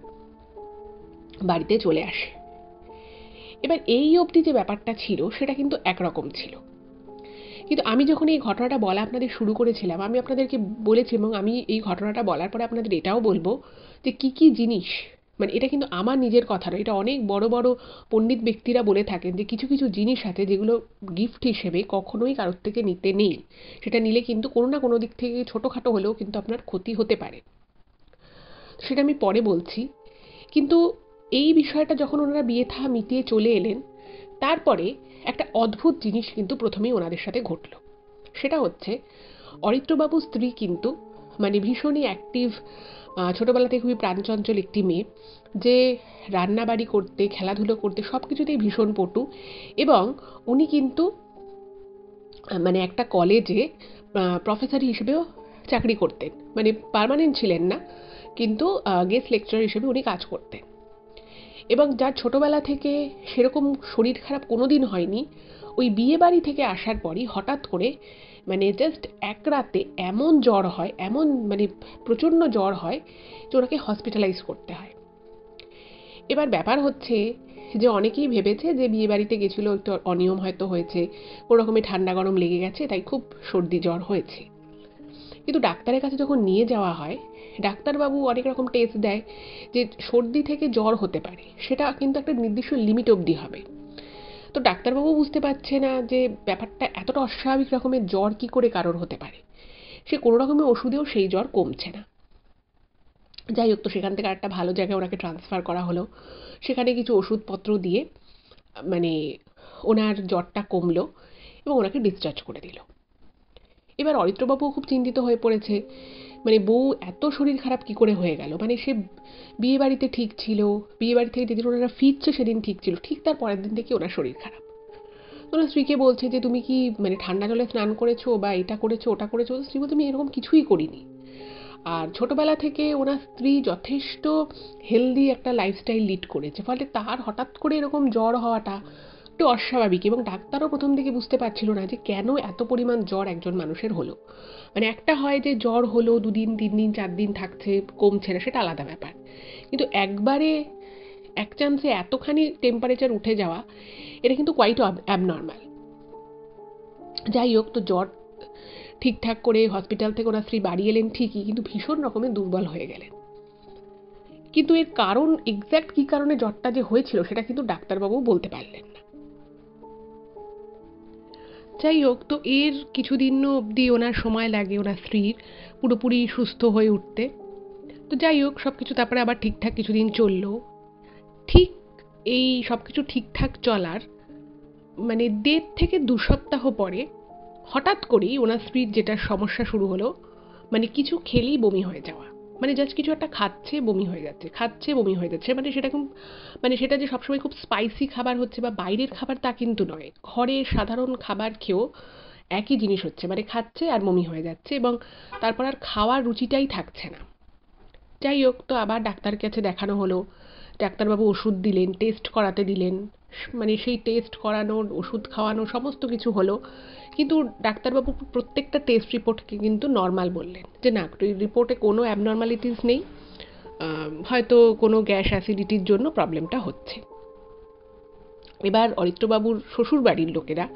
বাড়িতে চলে আসে। এবার এই অবধি যে ব্যাপারটা ছিল সেটা কিন্তু একরকম ছিল, কিন্তু আমি যখন এই ঘটনাটা বলা আপনাদের শুরু করেছিলাম আমি আপনাদেরকে বলেছি এবং আমি এই ঘটনাটা বলার পরে আপনাদের এটাও বলবো যে কি কি জিনিস মানে এটা কিন্তু আমার নিজের কথা নয়, এটা অনেক বড় বড় পণ্ডিত ব্যক্তিরা বলে থাকেন যে কিছু কিছু জিনিস আছে যেগুলো গিফট হিসেবে কখনোই কারোর থেকে নিতে নেই। সেটা নিলে কিন্তু কোনো না কোনো দিক থেকে ছোটোখাটো হলেও কিন্তু আপনার ক্ষতি হতে পারে। সেটা আমি পরে বলছি। কিন্তু এই বিষয়টা যখন ওনারা বিয়ে থা মিটিয়ে চলে এলেন, তারপরে একটা অদ্ভুত জিনিস কিন্তু প্রথমেই ওনাদের সাথে ঘটল। সেটা হচ্ছে অরিত্রবাবুর স্ত্রী কিন্তু মানে ভীষণই অ্যাক্টিভ, ছোটোবেলা থেকে খুবই প্রাণচঞ্চল একটি মেয়ে, যে রান্নাবাড়ি করতে, খেলাধুলো করতে সব কিছুতেই ভীষণ পটু। এবং উনি কিন্তু মানে একটা কলেজে প্রফেসর হিসেবেও চাকরি করতেন, মানে পার্মানেন্ট ছিলেন না, কিন্তু গেস্ট লেকচারার হিসেবে উনি কাজ করতেন। এবং যার ছোটোবেলা থেকে সেরকম শরীর খারাপ কোনো দিন হয়নি, ওই বিয়ে বাড়ি থেকে আসার পরই হঠাৎ করে মানে জাস্ট এক রাতে এমন জ্বর হয়, এমন মানে প্রচণ্ড জ্বর হয় যে ওনাকে হসপিটালাইজ করতে হয়। এবার ব্যাপার হচ্ছে যে অনেকেই ভেবেছে যে বিয়ে বাড়িতে গেছিলো, একটু অনিয়ম হয়তো হয়েছে, কোনো রকমে ঠান্ডা গরম লেগে গেছে, তাই খুব সর্দি জ্বর হয়েছে। কিন্তু ডাক্তারের কাছে যখন নিয়ে যাওয়া হয়, ডাক্তারবাবু অনেক রকম টেস্ট দেয় যে সর্দি থেকে জ্বর হতে পারে, সেটা কিন্তু একটা নির্দিষ্ট লিমিট অবধি হবে। তো ডাক্তারবাবু বুঝতে পারছে না যে ব্যাপারটা এতটা অস্বাভাবিক রকমের জ্বর কী করে কারোর হতে পারে। সে কোনো রকমের ওষুধেও সেই জ্বর কমছে না। যাই হোক, তো সেখান থেকে একটা ভালো জায়গায় ওনাকে ট্রান্সফার করা হলো। সেখানে কিছু ওষুধপত্র দিয়ে মানে ওনার জ্বরটা কমলো এবং ওনাকে ডিসচার্জ করে দিল। এবার অরিত্রবাবুও খুব চিন্তিত হয়ে পড়েছে, মানে বউ এত শরীর খারাপ কী করে হয়ে গেল। মানে সে বিয়ে বাড়িতে ঠিক ছিল, বিয়ে বাড়ি থেকে যেদিন ওনারা ফিরছে সেদিন ঠিক ছিল, ঠিক তার পরের দিন থেকে ওনার শরীর খারাপ। ওনার স্ত্রীকে বলছে যে তুমি কি মানে ঠান্ডা জলে স্নান করেছো বা এটা করেছো ওটা করেছো? স্ত্রী বলছে আমি এরকম কিছুই করিনি। আর ছোটোবেলা থেকে ওনার স্ত্রী যথেষ্ট হেলদি একটা লাইফস্টাইল লিড করেছে, ফলে তার হঠাৎ করে এরকম জ্বর হওয়াটা একটু অস্বাভাবিক। এবং ডাক্তারও প্রথম থেকে বুঝতে পারছিল না যে কেন এত পরিমাণ জ্বর একজন মানুষের হলো। মানে একটা হয় যে জ্বর হলো 2 দিন 3 দিন 4 দিন থাকছে, কমছে না, সেটা আলাদা ব্যাপার। কিন্তু একবারে এক চান্সে এতখানি টেম্পারেচার উঠে যাওয়া, এটা কিন্তু কোয়াইট অ্যাবনর্মাল। যাই হোক, তো জ্বর ঠিকঠাক করে হসপিটাল থেকে ওনার স্ত্রী বাড়ি এলেন ঠিকই, কিন্তু ভীষণ রকমের দুর্বল হয়ে গেলেন। কিন্তু এর কারণ এক্স্যাক্ট কী কারণে জ্বরটা যে হয়েছিল সেটা কিন্তু ডাক্তারবাবু বলতে পারলেন না। যাই হোক, তো এর কিছুদিন অবধি ওনার সময় লাগে ওনার স্ত্রীর পুরোপুরি সুস্থ হয়ে উঠতে। তো যাই হোক, সব কিছু তারপরে আবার ঠিকঠাক কিছুদিন চললো। ঠিক এই সব কিছু ঠিকঠাক চলার মানে 1.5 থেকে 2 সপ্তাহ পরে হঠাৎ করেই ওনার স্ত্রীর যেটা সমস্যা শুরু হলো, মানে কিছু খেলেই বমি হয়ে যাওয়া। মানে জাস্ট কিছু একটা খাচ্ছে বমি হয়ে যাচ্ছে, খাচ্ছে বমি হয়ে যাচ্ছে। মানে সেটা খুব মানে সেটা যে সবসময় খুব স্পাইসি খাবার হচ্ছে বা বাইরের খাবার তা কিন্তু নয়, ঘরের সাধারণ খাবার খেয়েও একই জিনিস হচ্ছে, মানে খাচ্ছে আর বমি হয়ে যাচ্ছে এবং তারপর আর খাওয়ার রুচিটাই থাকছে না। যাই হোক, তো আবার ডাক্তারের কাছে দেখানো হলো। ডাক্তারবাবু ওষুধ দিলেন, টেস্ট করাতে দিলেন, মানে সেই টেস্ট করানোর ওষুধ খাওয়ানো সমস্ত কিছু হলো। কিন্তু ডাক্তারবাবু প্রত্যেকটা টেস্ট রিপোর্টকে কিন্তু নর্মাল বললেন, যে না রিপোর্টে কোনো অ্যাবনর্মালিটিস নেই, হয়তো কোনো গ্যাস অ্যাসিডিটির জন্য প্রবলেমটা হচ্ছে। এবার অরিত্রবাবুর শ্বশুর বাড়ির লোকেরা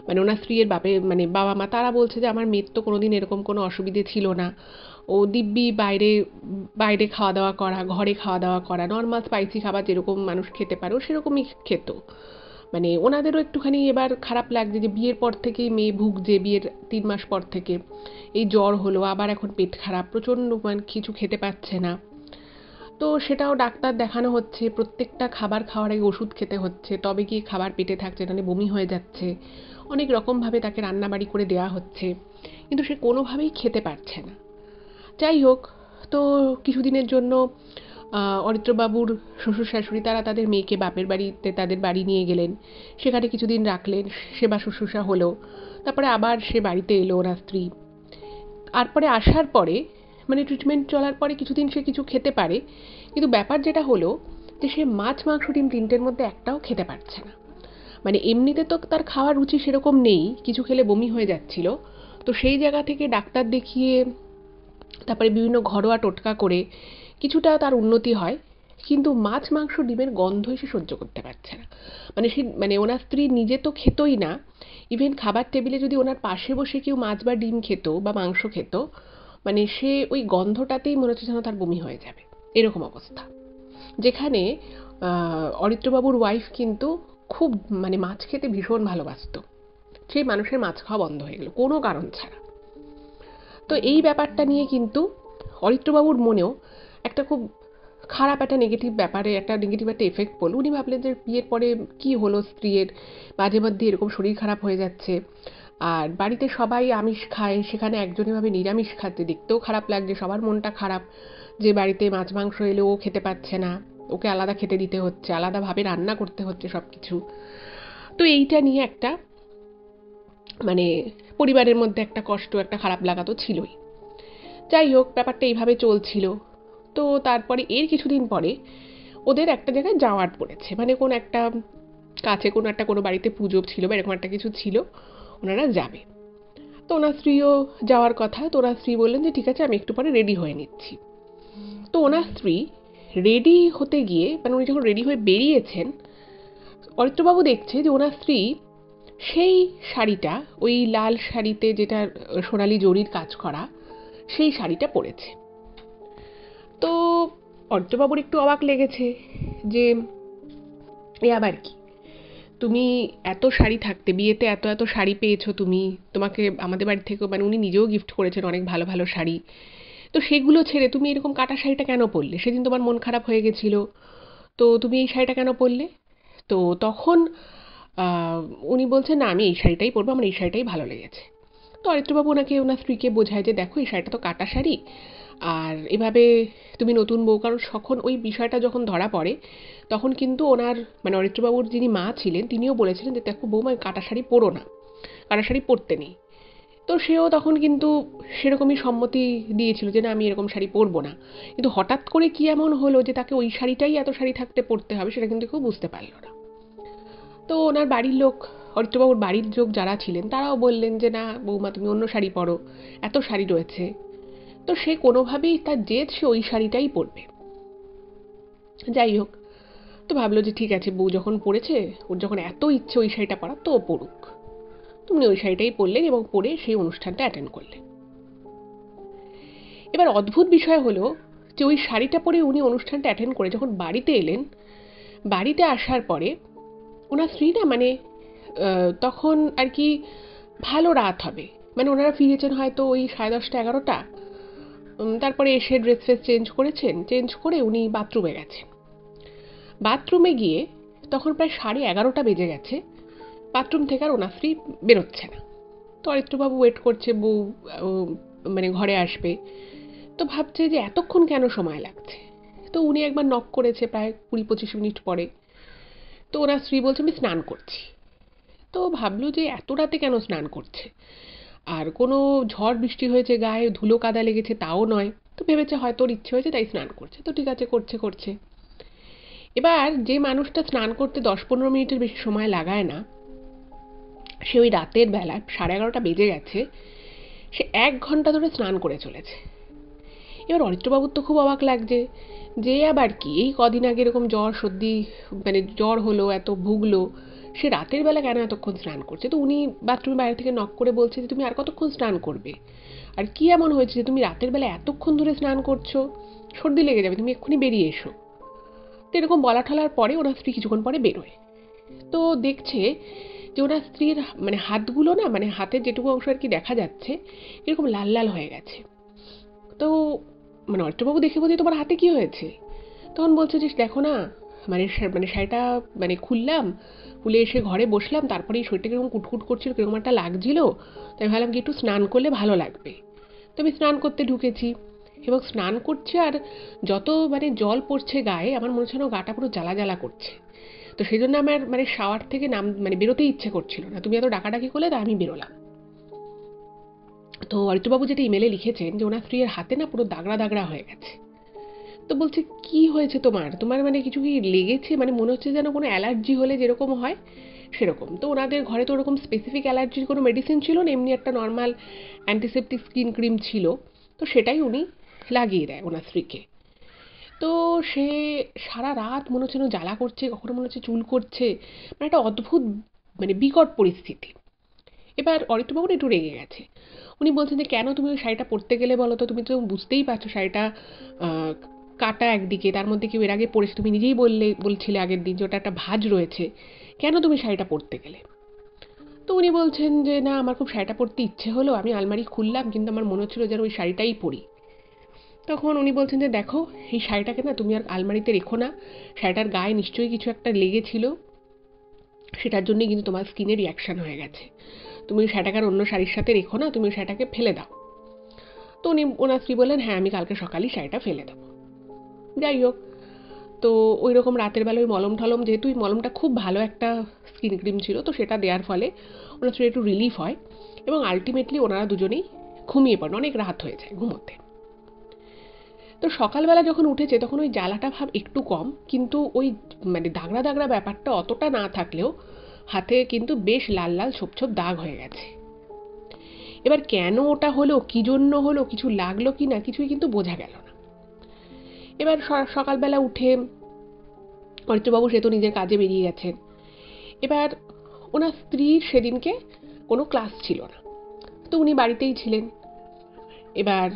মানে ওনার স্ত্রীর মানে বাবা মা, তারা বলছে যে আমার মেয়ের তো কোনোদিন এরকম কোনো অসুবিধে ছিল না, ও দিব্যি বাইরে বাইরে খাওয়া দাওয়া করা, ঘরে খাওয়া দাওয়া করা, নর্মাল স্পাইসি খাবার যেরকম মানুষ খেতে পারে ও সেরকমই খেত। মানে ওনাদেরও একটুখানি এবার খারাপ লাগছে যে বিয়ের পর থেকেই মেয়ে ভুগছে, বিয়ের 3 মাস পর থেকে এই জ্বর হলো, আবার এখন পেট খারাপ, প্রচণ্ড মানে কিছু খেতে পাচ্ছে না। তো সেটাও ডাক্তার দেখানো হচ্ছে, প্রত্যেকটা খাবার খাওয়ার আগে ওষুধ খেতে হচ্ছে, তবে গিয়ে খাবার পেটে থাকছে, নাহলে বমি হয়ে যাচ্ছে। অনেক রকমভাবে তাকে রান্নাবাড়ি করে দেওয়া হচ্ছে, কিন্তু সে কোনোভাবেই খেতে পারছে না। যাই হোক, তো কিছুদিনের জন্য অরিত্রবাবুর শ্বশুর শাশুড়ি তারা তাদের মেয়েকে বাপের বাড়িতে তাদের বাড়ি নিয়ে গেলেন, সেখানে কিছুদিন রাখলেন, সেবা শুশ্রূষা হলো। তারপরে আবার সে বাড়িতে এলো ওনার স্ত্রী। তারপরে আসার পরে মানে ট্রিটমেন্ট চলার পরে কিছুদিন সে কিছু খেতে পারে, কিন্তু ব্যাপার যেটা হলো যে সে মাছ মাংস ডিম 3টের মধ্যে একটাও খেতে পারছে না। মানে এমনিতে তো তার খাওয়ার রুচি সেরকম নেই, কিছু খেলে বমি হয়ে যাচ্ছিল। তো সেই জায়গা থেকে ডাক্তার দেখিয়ে তারপরে বিভিন্ন ঘরোয়া টোটকা করে কিছুটা তার উন্নতি হয়, কিন্তু মাছ মাংস ডিমের গন্ধই সে সহ্য করতে পারছে না। মানে সে মানে ওনার স্ত্রী নিজে তো খেতই না, ইভেন খাবার টেবিলে যদি ওনার পাশে বসে কেউ মাছ বা ডিম খেত বা মাংস খেত, মানে সে ওই গন্ধটাতেই মনে হচ্ছে যেন তার বমি হয়ে যাবে, এরকম অবস্থা। যেখানে অরিত্রবাবুর ওয়াইফ কিন্তু খুব মানে মাছ খেতে ভীষণ ভালোবাসতো। সেই মানুষের মাছ খাওয়া বন্ধ হয়ে গেল কোনো কারণ ছাড়া। তো এই ব্যাপারটা নিয়ে কিন্তু অরিত্রবাবুর মনেও একটা খুব খারাপ একটা নেগেটিভ ব্যাপারে একটা নেগেটিভ একটা এফেক্ট পড়ল। উনি ভাবলেন যে বিয়ের পরে কি হলো স্ত্রীর, মাঝে মধ্যে এরকম শরীর খারাপ হয়ে যাচ্ছে, আর বাড়িতে সবাই আমিষ খায়, সেখানে একজনই ভাবে নিরামিষ খাচ্ছে, দেখতেও খারাপ লাগছে, সবার মনটা খারাপ যে বাড়িতে মাছ মাংস এলে ও খেতে পাচ্ছে না, ওকে আলাদা খেতে দিতে হচ্ছে, আলাদাভাবে রান্না করতে হচ্ছে সব কিছু। তো এইটা নিয়ে একটা মানে পরিবারের মধ্যে একটা কষ্ট, একটা খারাপ লাগা তো ছিলই। যাই হোক, ব্যাপারটা এইভাবে চলছিল। তো তারপরে এর কিছুদিন পরে ওদের একটা জায়গায় যাওয়ার পড়েছে, মানে কোনো একটা কাছে কোনো বাড়িতে পুজো ছিল বা এরকম একটা কিছু ছিল, ওনারা যাবে। তো ওনার স্ত্রীও যাওয়ার কথা। তো ওনার স্ত্রী বললেন যে ঠিক আছে, আমি একটু পরে রেডি হয়ে নিচ্ছি। তো ওনার স্ত্রী রেডি হতে গিয়ে, মানে উনি যখন রেডি হয়ে বেরিয়েছেন, অরিত্রবাবু দেখছে যে ওনার স্ত্রী সেই শাড়িটা, ওই লাল শাড়িতে যেটা সোনালি জরির কাজ করা, সেই শাড়িটা পরেছে। তো অরিত্রবাবুর একটু অবাক লেগেছে যে এ আবার কি, তুমি এত শাড়ি থাকতে বিয়েতে এত এত শাড়ি পেয়েছো তুমি, তোমাকে আমাদের বাড়ি থেকেও মানে উনি নিজেও গিফট করেছেন অনেক ভালো ভালো শাড়ি, তো সেগুলো ছেড়ে তুমি এরকম কাটা শাড়িটা কেন পরলে? সেদিন তোমার মন খারাপ হয়ে গেছিল, তো তুমি এই শাড়িটা কেন পরলে? তো তখন আহ, উনি বলছেন না, আমি এই শাড়িটাই পরবো, আমার এই শাড়িটাই ভালো লেগেছে। তো অরিত্রবাবু ওনাকে ওনার স্ত্রীকে বোঝায় যে দেখো, এই শাড়িটা তো কাটা শাড়ি, আর এভাবে তুমি নতুন বউ, কারণ তখন ওই বিষয়টা যখন ধরা পড়ে তখন কিন্তু ওনার মানে অরিত্রবাবুর যিনি মা ছিলেন তিনিও বলেছিলেন যে দেখো বৌমা, কাটা শাড়ি পরো না, কাটা শাড়ি পরতে নেই। তো সেও তখন কিন্তু সেরকমই সম্মতি দিয়েছিল যে না, আমি এরকম শাড়ি পরবো না। কিন্তু হঠাৎ করে কি এমন হলো যে তাকে ওই শাড়িটাই এত শাড়ি থাকতে পরতে হবে, সেটা কিন্তু কেউ বুঝতে পারলো না। তো ওনার বাড়ির লোক, অরিত্রবাবুর বাড়ির লোক যারা ছিলেন তারাও বললেন যে না বৌমা, তুমি অন্য শাড়ি পরো, এত শাড়ি রয়েছে। তো সে কোনোভাবেই তার জেদ, সে ওই শাড়িটাই পরবে। যাই হোক, তো ভাবলো যে ঠিক আছে, বউ যখন পরেছে, ওর যখন এত ইচ্ছে ওই শাড়িটা পরার, তো ও পরুক। তুমি ওই শাড়িটাই পরলেন এবং পরে সেই অনুষ্ঠানটা অ্যাটেন্ড করলেন। এবার অদ্ভুত বিষয় হলো যে ওই শাড়িটা পরে উনি অনুষ্ঠানটা অ্যাটেন্ড করে যখন বাড়িতে এলেন, বাড়িতে আসার পরে ওনার স্ত্রী না মানে তখন আর কি ভালো রাত হবে, মানে ওনারা ফিরেছেন হয়তো ওই 10:30 11টা। তারপরে এসে ড্রেস ফ্রেস চেঞ্জ করেছেন, চেঞ্জ করে উনি বাথরুমে গেছেন। বাথরুমে গিয়ে তখন প্রায় 11:30টা বেজে গেছে, বাথরুম থেকে আর ওনার স্ত্রী বেরোচ্ছে না। তো অরিত্রবাবু ওয়েট করছে বউ মানে ঘরে আসবে, তো ভাবছে যে এতক্ষণ কেন সময় লাগছে। তো উনি একবার নক করেছে প্রায় 20-25 মিনিট পরে। তো ওনার স্ত্রী বলছে আমি স্নান করছি। তো ভাবলো যে এত রাতে কেন স্নান করছে, আর কোনো ঝড় বৃষ্টি হয়েছে, গায়ে ধুলো কাদা লেগেছে তাও নয়। তো ভেবেছে হয়তো ওর ইচ্ছে হয়েছে তাই স্নান করছে, তো ঠিক আছে, করছে করছে। এবার যে মানুষটা স্নান করতে 10-15 মিনিটের বেশি সময় লাগায় না, সে ওই রাতের বেলা 11:30টা বেজে গেছে, সে 1 ঘন্টা ধরে স্নান করে চলেছে। এবার অরিত্রবাবুর তো খুব অবাক লাগছে যে আবার কি, এই কদিন আগে এরকম জ্বর সর্দি মানে জ্বর হলো, এত ভুগলো, সে রাতের বেলা কেন এতক্ষণ স্নান করছে। তো উনি বাথরুমের বাইরে থেকে নক করে বলছে যে তুমি আর কতক্ষণ স্নান করবে, আর কি এমন হয়েছে যে তুমি রাতের বেলা এতক্ষণ ধরে স্নান করছো, সর্দি লেগে যাবে, তুমি এক্ষুনি বেরিয়ে এসো। তো এরকম বলা ঠলার পরে ওনার স্ত্রী কিছুক্ষণ পরে বেরোয়। তো দেখছে যে ওনার স্ত্রীর মানে হাতগুলো না, মানে হাতের যেটুকু অংশ আর কি দেখা যাচ্ছে, এরকম লাল লাল হয়ে গেছে। তো মানে অরিত্রবাবু দেখে বলছে তোমার হাতে কি হয়েছে? তখন বলছে যে দেখো না, মানে শাড়িটা মানে খুললাম, খুলে এসে ঘরে বসলাম, তারপরে এই শরীরটা কিরকম কুটকুট করছিল, কিরকম একটা লাগছিল, তাই ভাবলাম কি একটু স্নান করলে ভালো লাগবে। তো আমি স্নান করতে ঢুকেছি, এবং স্নান করছে আর যত মানে জল পড়ছে গায়ে, আমার মনে হচ্ছে না গাটা পুরো জ্বালা জ্বালা করছে। তো সেই জন্য আমার মানে শাওয়ার থেকে মানে বেরোতেই ইচ্ছে করছিল না, তুমি এত ডাকাডাকি করলে তাই আমি বেরোলাম। তো অরিত্রবাবু যেটা ইমেলে লিখেছেন যে ওনার স্ত্রীর হাতে না পুরো দাগড়া দাগড়া হয়ে গেছে। তো বলছে কি হয়েছে তোমার, তোমার মানে কিছু কি লেগেছে, মানে মনে হচ্ছে যেন কোনো অ্যালার্জি হলে যেরকম হয় সেরকম। তো ওনাদের ঘরে তো ওরকম স্পেসিফিক অ্যালার্জির কোনো মেডিসিন ছিল না, এমনি একটা নর্মাল অ্যান্টিসেপটিক স্কিন ক্রিম ছিল, তো সেটাই উনি লাগিয়ে দেয় ওনার স্ত্রীকে। তো সে সারা রাত মনে হচ্ছে যেন জ্বালা করছে, কখনো মনে হচ্ছে চুল করছে, মানে একটা অদ্ভুত মানে বিকট পরিস্থিতি। এবার অরিত্রবাবু না একটু রেগে গেছে। উনি বলছেন যে কেন তুমি ওই শাড়িটা পরতে গেলে বলো তো, তুমি তো বুঝতেই পারছো শাড়িটা কাটা একদিকে, তার মধ্যে কেউ এর আগে পরেছে, তুমি নিজেই বলছিলে আগের দিন যে ওটা একটা ভাঁজ রয়েছে, কেন তুমি শাড়িটা পরতে গেলে? তো উনি বলছেন যে না, আমার খুব শাড়িটা পরতে ইচ্ছে হলো, আমি আলমারি খুললাম কিন্তু আমার মনে হচ্ছিল যেন ওই শাড়িটাই পরি। তখন উনি বলছেন যে দেখো, এই শাড়িটাকে না তুমি আর আলমারিতে রেখো না, শাড়িটার গায়ে নিশ্চয়ই কিছু একটা লেগেছিল, সেটার জন্যই কিন্তু তোমার স্কিনে রিয়াকশান হয়ে গেছে। তুমি ওই শাড়িটাকে আর অন্য শাড়ির সাথে রেখো না, তুমি ওই শাড়িটাকে ফেলে দাও। তো উনি, ওনার স্ত্রী বললেন হ্যাঁ আমি কালকে সকালেই শাড়িটা ফেলে দেবো। যাই হোক, তো ওই রকম রাতের বেলা ওই মলম ঠলম, যেহেতু ওই মলমটা খুব ভালো একটা স্কিন ক্রিম ছিল, তো সেটা দেওয়ার ফলে ওনার স্ত্রীর একটু রিলিফ হয় এবং আলটিমেটলি ওনারা দুজনেই ঘুমিয়ে পড়েন, অনেক রাত হয়ে যায় ঘুমোতে। তো সকালবেলা যখন উঠেছে তখন ওই জ্বালাটা ভাব একটু কম, কিন্তু ওই মানে দাগড়া দাগড়া ব্যাপারটা অতটা না থাকলেও হাতে কিন্তু বেশ লাল লাল ছোপ ছোপ দাগ হয়ে গেছে। এবার কেন ওটা হলো, কি জন্য হলো, কিছু লাগলো কি না, কিছুই কিন্তু বোঝা গেল না। এবার সকালবেলা উঠে অরিত্রবাবু সে তো নিজের কাজে বেরিয়ে গেছেন। এবার ওনার স্ত্রীর সেদিনকে কোনো ক্লাস ছিল না, তো উনি বাড়িতেই ছিলেন। এবার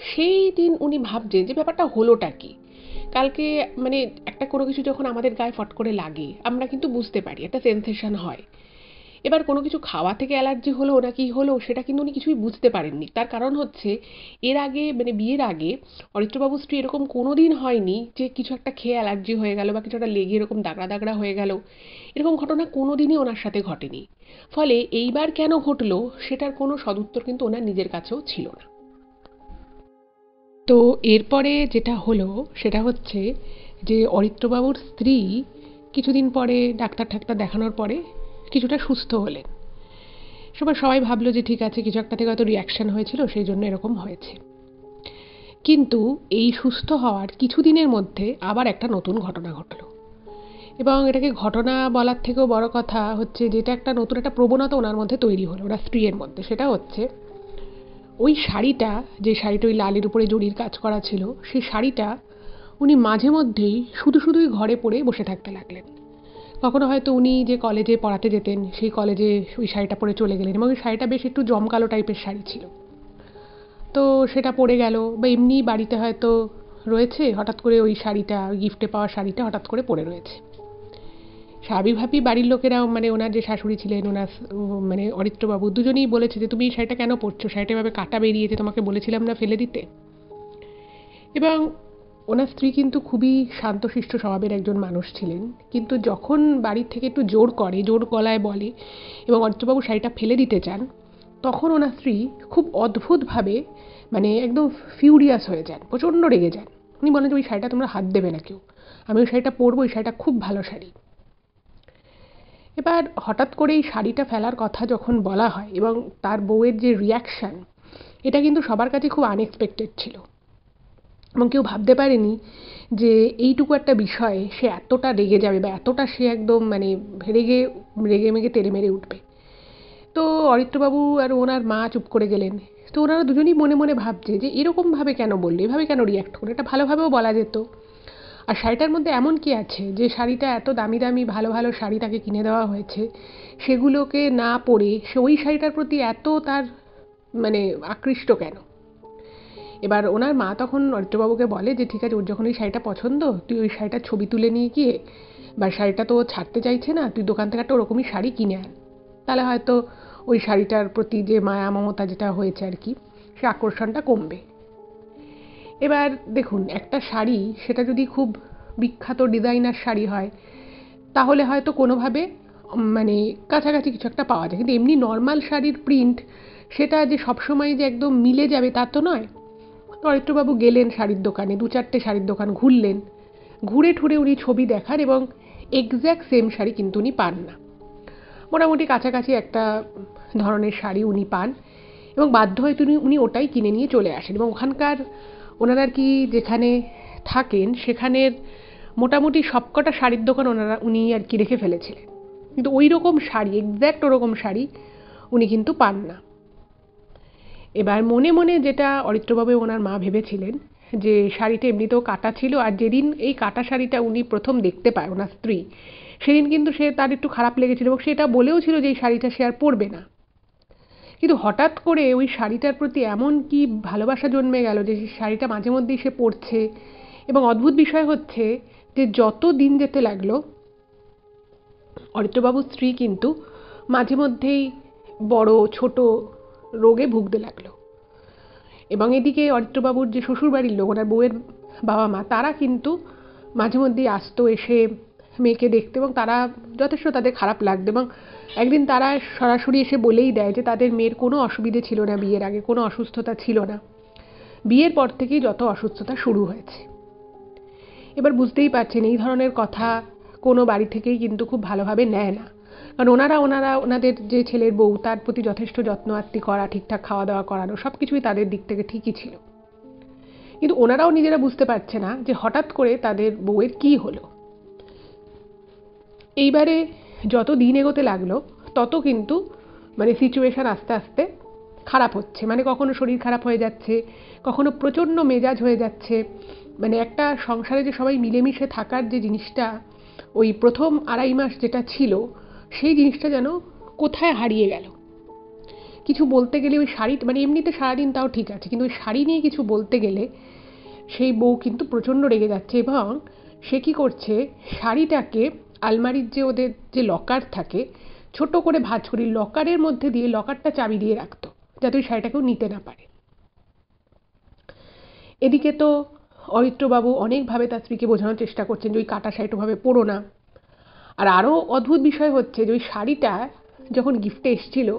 সেই দিন উনি ভাবছেন যে ব্যাপারটা হলোটা কি। কালকে মানে একটা কোনো কিছু যখন আমাদের গায়ে ফট করে লাগে আমরা কিন্তু বুঝতে পারি, একটা সেন্সেশন হয়। এবার কোনো কিছু খাওয়া থেকে অ্যালার্জি হলো না কি হলো সেটা কিন্তু উনি কিছুই বুঝতে পারেননি। তার কারণ হচ্ছে এর আগে মানে বিয়ের আগে অরিত্রবাবুর স্ত্রী এরকম কোনো দিন হয়নি যে কিছু একটা খেয়ে অ্যালার্জি হয়ে গেল বা কিছু একটা লেগে এরকম দাগড়া দাগড়া হয়ে গেল, এরকম ঘটনা কোনো দিনই ওনার সাথে ঘটেনি। ফলে এইবার কেন ঘটলো সেটার কোনো সদুত্তর কিন্তু ওনার নিজের কাছেও ছিল না। তো এরপরে যেটা হলো সেটা হচ্ছে যে অরিত্রবাবুর স্ত্রী কিছুদিন পরে ডাক্তার ঠাক্তার দেখানোর পরে কিছুটা সুস্থ হলেন। সবাই ভাবলো যে ঠিক আছে, কিছু একটা থেকে হয়তো রিয়াকশন হয়েছিল, সেই জন্য এরকম হয়েছে। কিন্তু এই সুস্থ হওয়ার কিছুদিনের মধ্যে আবার একটা নতুন ঘটনা ঘটলো, এবং এটাকে ঘটনা বলার থেকেও বড় কথা হচ্ছে যেটা একটা নতুন একটা প্রবণতা ওনার মধ্যে তৈরি হলো, ওনার স্ত্রীর মধ্যে। সেটা হচ্ছে ওই শাড়িটা, যে শাড়িটা ওই লালের উপরে জরির কাজ করা ছিল, সেই শাড়িটা উনি মাঝে মধ্যেই শুধুই ঘরে পরে বসে থাকতে লাগলেন। কখনো হয়তো উনি যে কলেজে পড়াতে যেতেন সেই কলেজে ওই শাড়িটা পরে চলে গেলেন, এবং ওই শাড়িটা বেশ একটু জমকালো টাইপের শাড়ি ছিল, তো সেটা পরে গেল। বা এমনি বাড়িতে হয়তো রয়েছে, হঠাৎ করে ওই শাড়িটা, গিফটে পাওয়া শাড়িটা হঠাৎ করে পরে রয়েছে। স্বাভাবিকভাবেই বাড়ির লোকেরাও মানে ওনার যে শাশুড়ি ছিলেন, ওনার মানে অরিত্রবাবু দুজনেই বলেছে যে তুমি এই শাড়িটা কেন পরছো, শাড়িটা এভাবে কাটা বেরিয়েছে, তোমাকে বলেছিলাম না ফেলে দিতে। এবং ওনার স্ত্রী কিন্তু খুবই শান্তশিষ্ট স্বভাবের একজন মানুষ ছিলেন, কিন্তু যখন বাড়ির থেকে একটু জোর করে, জোর গলায় বলে এবং অরিত্রবাবু শাড়িটা ফেলে দিতে চান, তখন ওনার স্ত্রী খুব অদ্ভুতভাবে মানে একদম ফিউরিয়াস হয়ে যান, প্রচণ্ড রেগে যান। উনি বলেন যে ওই শাড়িটা তোমরা হাত দেবে না কেউ, আমি ওই শাড়িটা পরবো, ওই শাড়িটা খুব ভালো শাড়ি। এবার হঠাৎ করে এই শাড়িটা ফেলার কথা যখন বলা হয় এবং তার বউয়ের যে রিয়াকশান, এটা কিন্তু সবার কাছে খুব আনএক্সপেক্টেড ছিল, এবং কেউ ভাবতে পারেনি যে এইটুকু একটা বিষয়ে সে এতটা রেগে যাবে বা এতটা সে একদম মানে রেগে মেগে তেড়ে মেরে উঠবে। তো অরিত্রবাবু আর ওনার মা চুপ করে গেলেন। তো ওনারা দুজনেই মনে মনে ভাবছে যে এরকমভাবে কেন বললো, এভাবে কেন রিয়াক্ট করে, এটা ভালোভাবেও বলা যেত। আর শাড়িটার মধ্যে এমন কি আছে যে শাড়িটা এত দামি দামি ভালো ভালো শাড়ি তাকে কিনে দেওয়া হয়েছে, সেগুলোকে না পরে সে ওই শাড়িটার প্রতি এত তার মানে আকৃষ্ট কেন? এবার ওনার মা তখন অরিত্রবাবুকে বলে যে ঠিক আছে, ওর যখন ওই শাড়িটা পছন্দ, তুই ওই শাড়িটার ছবি তুলে নিয়ে গিয়ে, বা শাড়িটা তো ও ছাড়তে চাইছে না, তুই দোকান থেকে একটা ওরকমই শাড়ি কিনে আন, তাহলে হয়তো ওই শাড়িটার প্রতি যে মায়া মমতা যেটা হয়েছে আর কি, সে আকর্ষণটা কমবে। এবার দেখুন, একটা শাড়ি সেটা যদি খুব বিখ্যাত ডিজাইনার শাড়ি হয় তাহলে হয়তো কোনোভাবে মানে কাছাকাছি কিছু একটা পাওয়া যায়, কিন্তু এমনি নর্মাল শাড়ির প্রিন্ট সেটা যে সবসময় যে একদম মিলে যাবে তা তো নয়। অরিত্রবাবু গেলেন শাড়ির দোকানে, দু চারটে শাড়ির দোকান ঘুরলেন, ঘুরে ঠুরে উনি ছবি দেখার এবং এক্স্যাক্ট সেম শাড়ি কিন্তু উনি পান না। মোটামুটি কাছাকাছি একটা ধরনের শাড়ি উনি পান, এবং বাধ্য হয়ে উনি ওটাই কিনে নিয়ে চলে আসেন। এবং ওখানকার ওনারা আর কি যেখানে থাকেন সেখানের মোটামুটি সবকটা শাড়ির দোকান উনি আর কি রেখে ফেলেছিলেন, কিন্তু ওই রকম শাড়ি, এক্স্যাক্ট ওরকম শাড়ি উনি কিন্তু পান না। এবার মনে মনে যেটা অরিত্রবাবু ওনার মা ভেবেছিলেন যে শাড়িটা এমনিতেও কাটা ছিল, আর যেদিন এই কাটা শাড়িটা উনি প্রথম দেখতে পায় ওনার স্ত্রী, সেদিন কিন্তু তার একটু খারাপ লেগেছিল এবং সেটা বলেও ছিল যে এই শাড়িটা সে আর পরবে না। কিন্তু হঠাৎ করে ওই শাড়িটার প্রতি এমন কি ভালোবাসা জন্মে গেল যে শাড়িটা মাঝে মধ্যেই সে পরছে, এবং অদ্ভুত বিষয় হচ্ছে যে যত দিন যেতে লাগলো অরিত্রবাবুর স্ত্রী কিন্তু মাঝে মধ্যেই বড় ছোট রোগে ভুগতে লাগলো। এবং এদিকে অরিত্রবাবুর যে শ্বশুরবাড়ির লোক, ওনার বউয়ের বাবা মা, তারা কিন্তু মাঝে মধ্যেই আসতো এসে মেয়েকে দেখতে, এবং তারা যথেষ্ট তাদের খারাপ লাগতো। এবং একদিন তারা সরাসরি এসে বলেই দেয় যে তাদের মেয়ের কোনো অসুবিধে ছিল না, বিয়ের আগে কোনো অসুস্থতা ছিল না, বিয়ের পর থেকেই যত অসুস্থতা শুরু হয়েছে। এবার বুঝতেই পারছেন এই ধরনের কথা কোনো বাড়ি থেকেই কিন্তু খুব ভালোভাবে নেয় না, কারণ ওনারা ওনাদের যে ছেলের বউ তার প্রতি যথেষ্ট যত্ন আত্তি করা, ঠিকঠাক খাওয়া দাওয়া করানো, সব কিছুই তাদের দিক থেকে ঠিকই ছিল। কিন্তু ওনারাও নিজেরা বুঝতে পারছে না যে হঠাৎ করে তাদের বউয়ের কি হলো। এইবারে যত দিন এগোতে লাগলো তত কিন্তু সিচুয়েশন আস্তে আস্তে খারাপ হচ্ছে। কখনো শরীর খারাপ হয়ে যাচ্ছে, কখনো প্রচণ্ড মেজাজ হয়ে যাচ্ছে। একটা সংসারে যে সবাই মিলেমিশে থাকার যে জিনিসটা ওই প্রথম 2.5 মাস যেটা ছিল, সেই জিনিসটা যেন কোথায় হারিয়ে গেল। কিছু বলতে গেলে ওই শাড়ি এমনিতে সারাদিন তাও ঠিক আছে, কিন্তু ওই শাড়ি নিয়ে কিছু বলতে গেলে সেই বউ কিন্তু প্রচণ্ড রেগে যাচ্ছে। এবং সে কী করছে, শাড়িটাকে আলমারির যে ওদের যে লকার থাকে, ছোট করে ভাঁজ করি লকারের মধ্যে দিয়ে লকারটা চাবি দিয়ে রাখতো, যাতে ওই শাড়িটা কেউ নিতে না পারে। এদিকে তো অরিত্রবাবু অনেকভাবে তার স্ত্রীকে বোঝানোর চেষ্টা করছেন যে ওই কাটা শাড়িটা ভাবে পরো না। আর আরও অদ্ভুত বিষয় হচ্ছে যে ওই শাড়িটা যখন গিফটে এসেছিল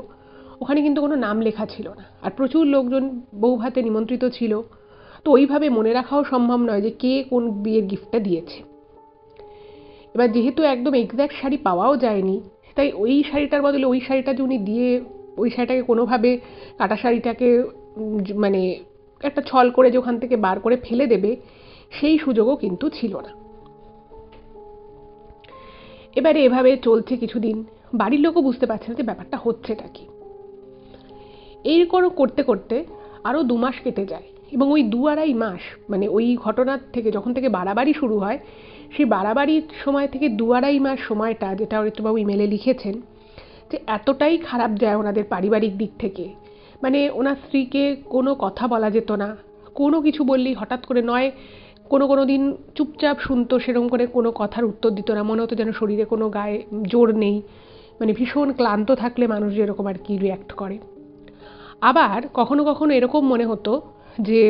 ওখানে কিন্তু কোনো নাম লেখা ছিল না, আর প্রচুর লোকজন বউ ভাতে নিমন্ত্রিত ছিল, তো ওইভাবে মনে রাখাও সম্ভব নয় যে কে কোন বিয়ের গিফটটা দিয়েছে। এবার যেহেতু একদম এক্স্যাক্ট শাড়ি পাওয়াও যায়নি, তাই ওই শাড়িটার বদলে ওই শাড়িটা যে উনি দিয়ে ওই শাড়িটাকে কোনোভাবে কাটা শাড়িটাকে একটা ছল করে যে ওখান থেকে বার করে ফেলে দেবে, সেই সুযোগও কিন্তু ছিল না। এবারে এভাবে চলছে কিছুদিন, বাড়ির লোকও বুঝতে পারছে না যে ব্যাপারটা হচ্ছেটা কি। এইরকম করতে করতে আরও 2 মাস কেটে যায়, এবং ওই 2-2.5 মাস ওই ঘটনার থেকে যখন থেকে বাড়াবাড়ি শুরু হয়, সেই বাড়াবাড়ির সময় থেকে 2-2.5 মাস সময়টা, যেটা অরিত্রবাবু ইমেলে লিখেছেন, যে এতটাই খারাপ যায় ওনাদের পারিবারিক দিক থেকে। ওনার স্ত্রীকে কোনো কথা বলা যেত না, কোনো কিছু বললেই হঠাৎ করে নয় কোনো দিন চুপচাপ শুনতো, সেরকম করে কোনো কথার উত্তর দিত না, মনে হতো যেন শরীরে কোনো গায়ে জোর নেই। ভীষণ ক্লান্ত থাকলে মানুষ যেরকম আর কি রিয়্যাক্ট করে। আবার কখনো কখনো এরকম মনে হতো যে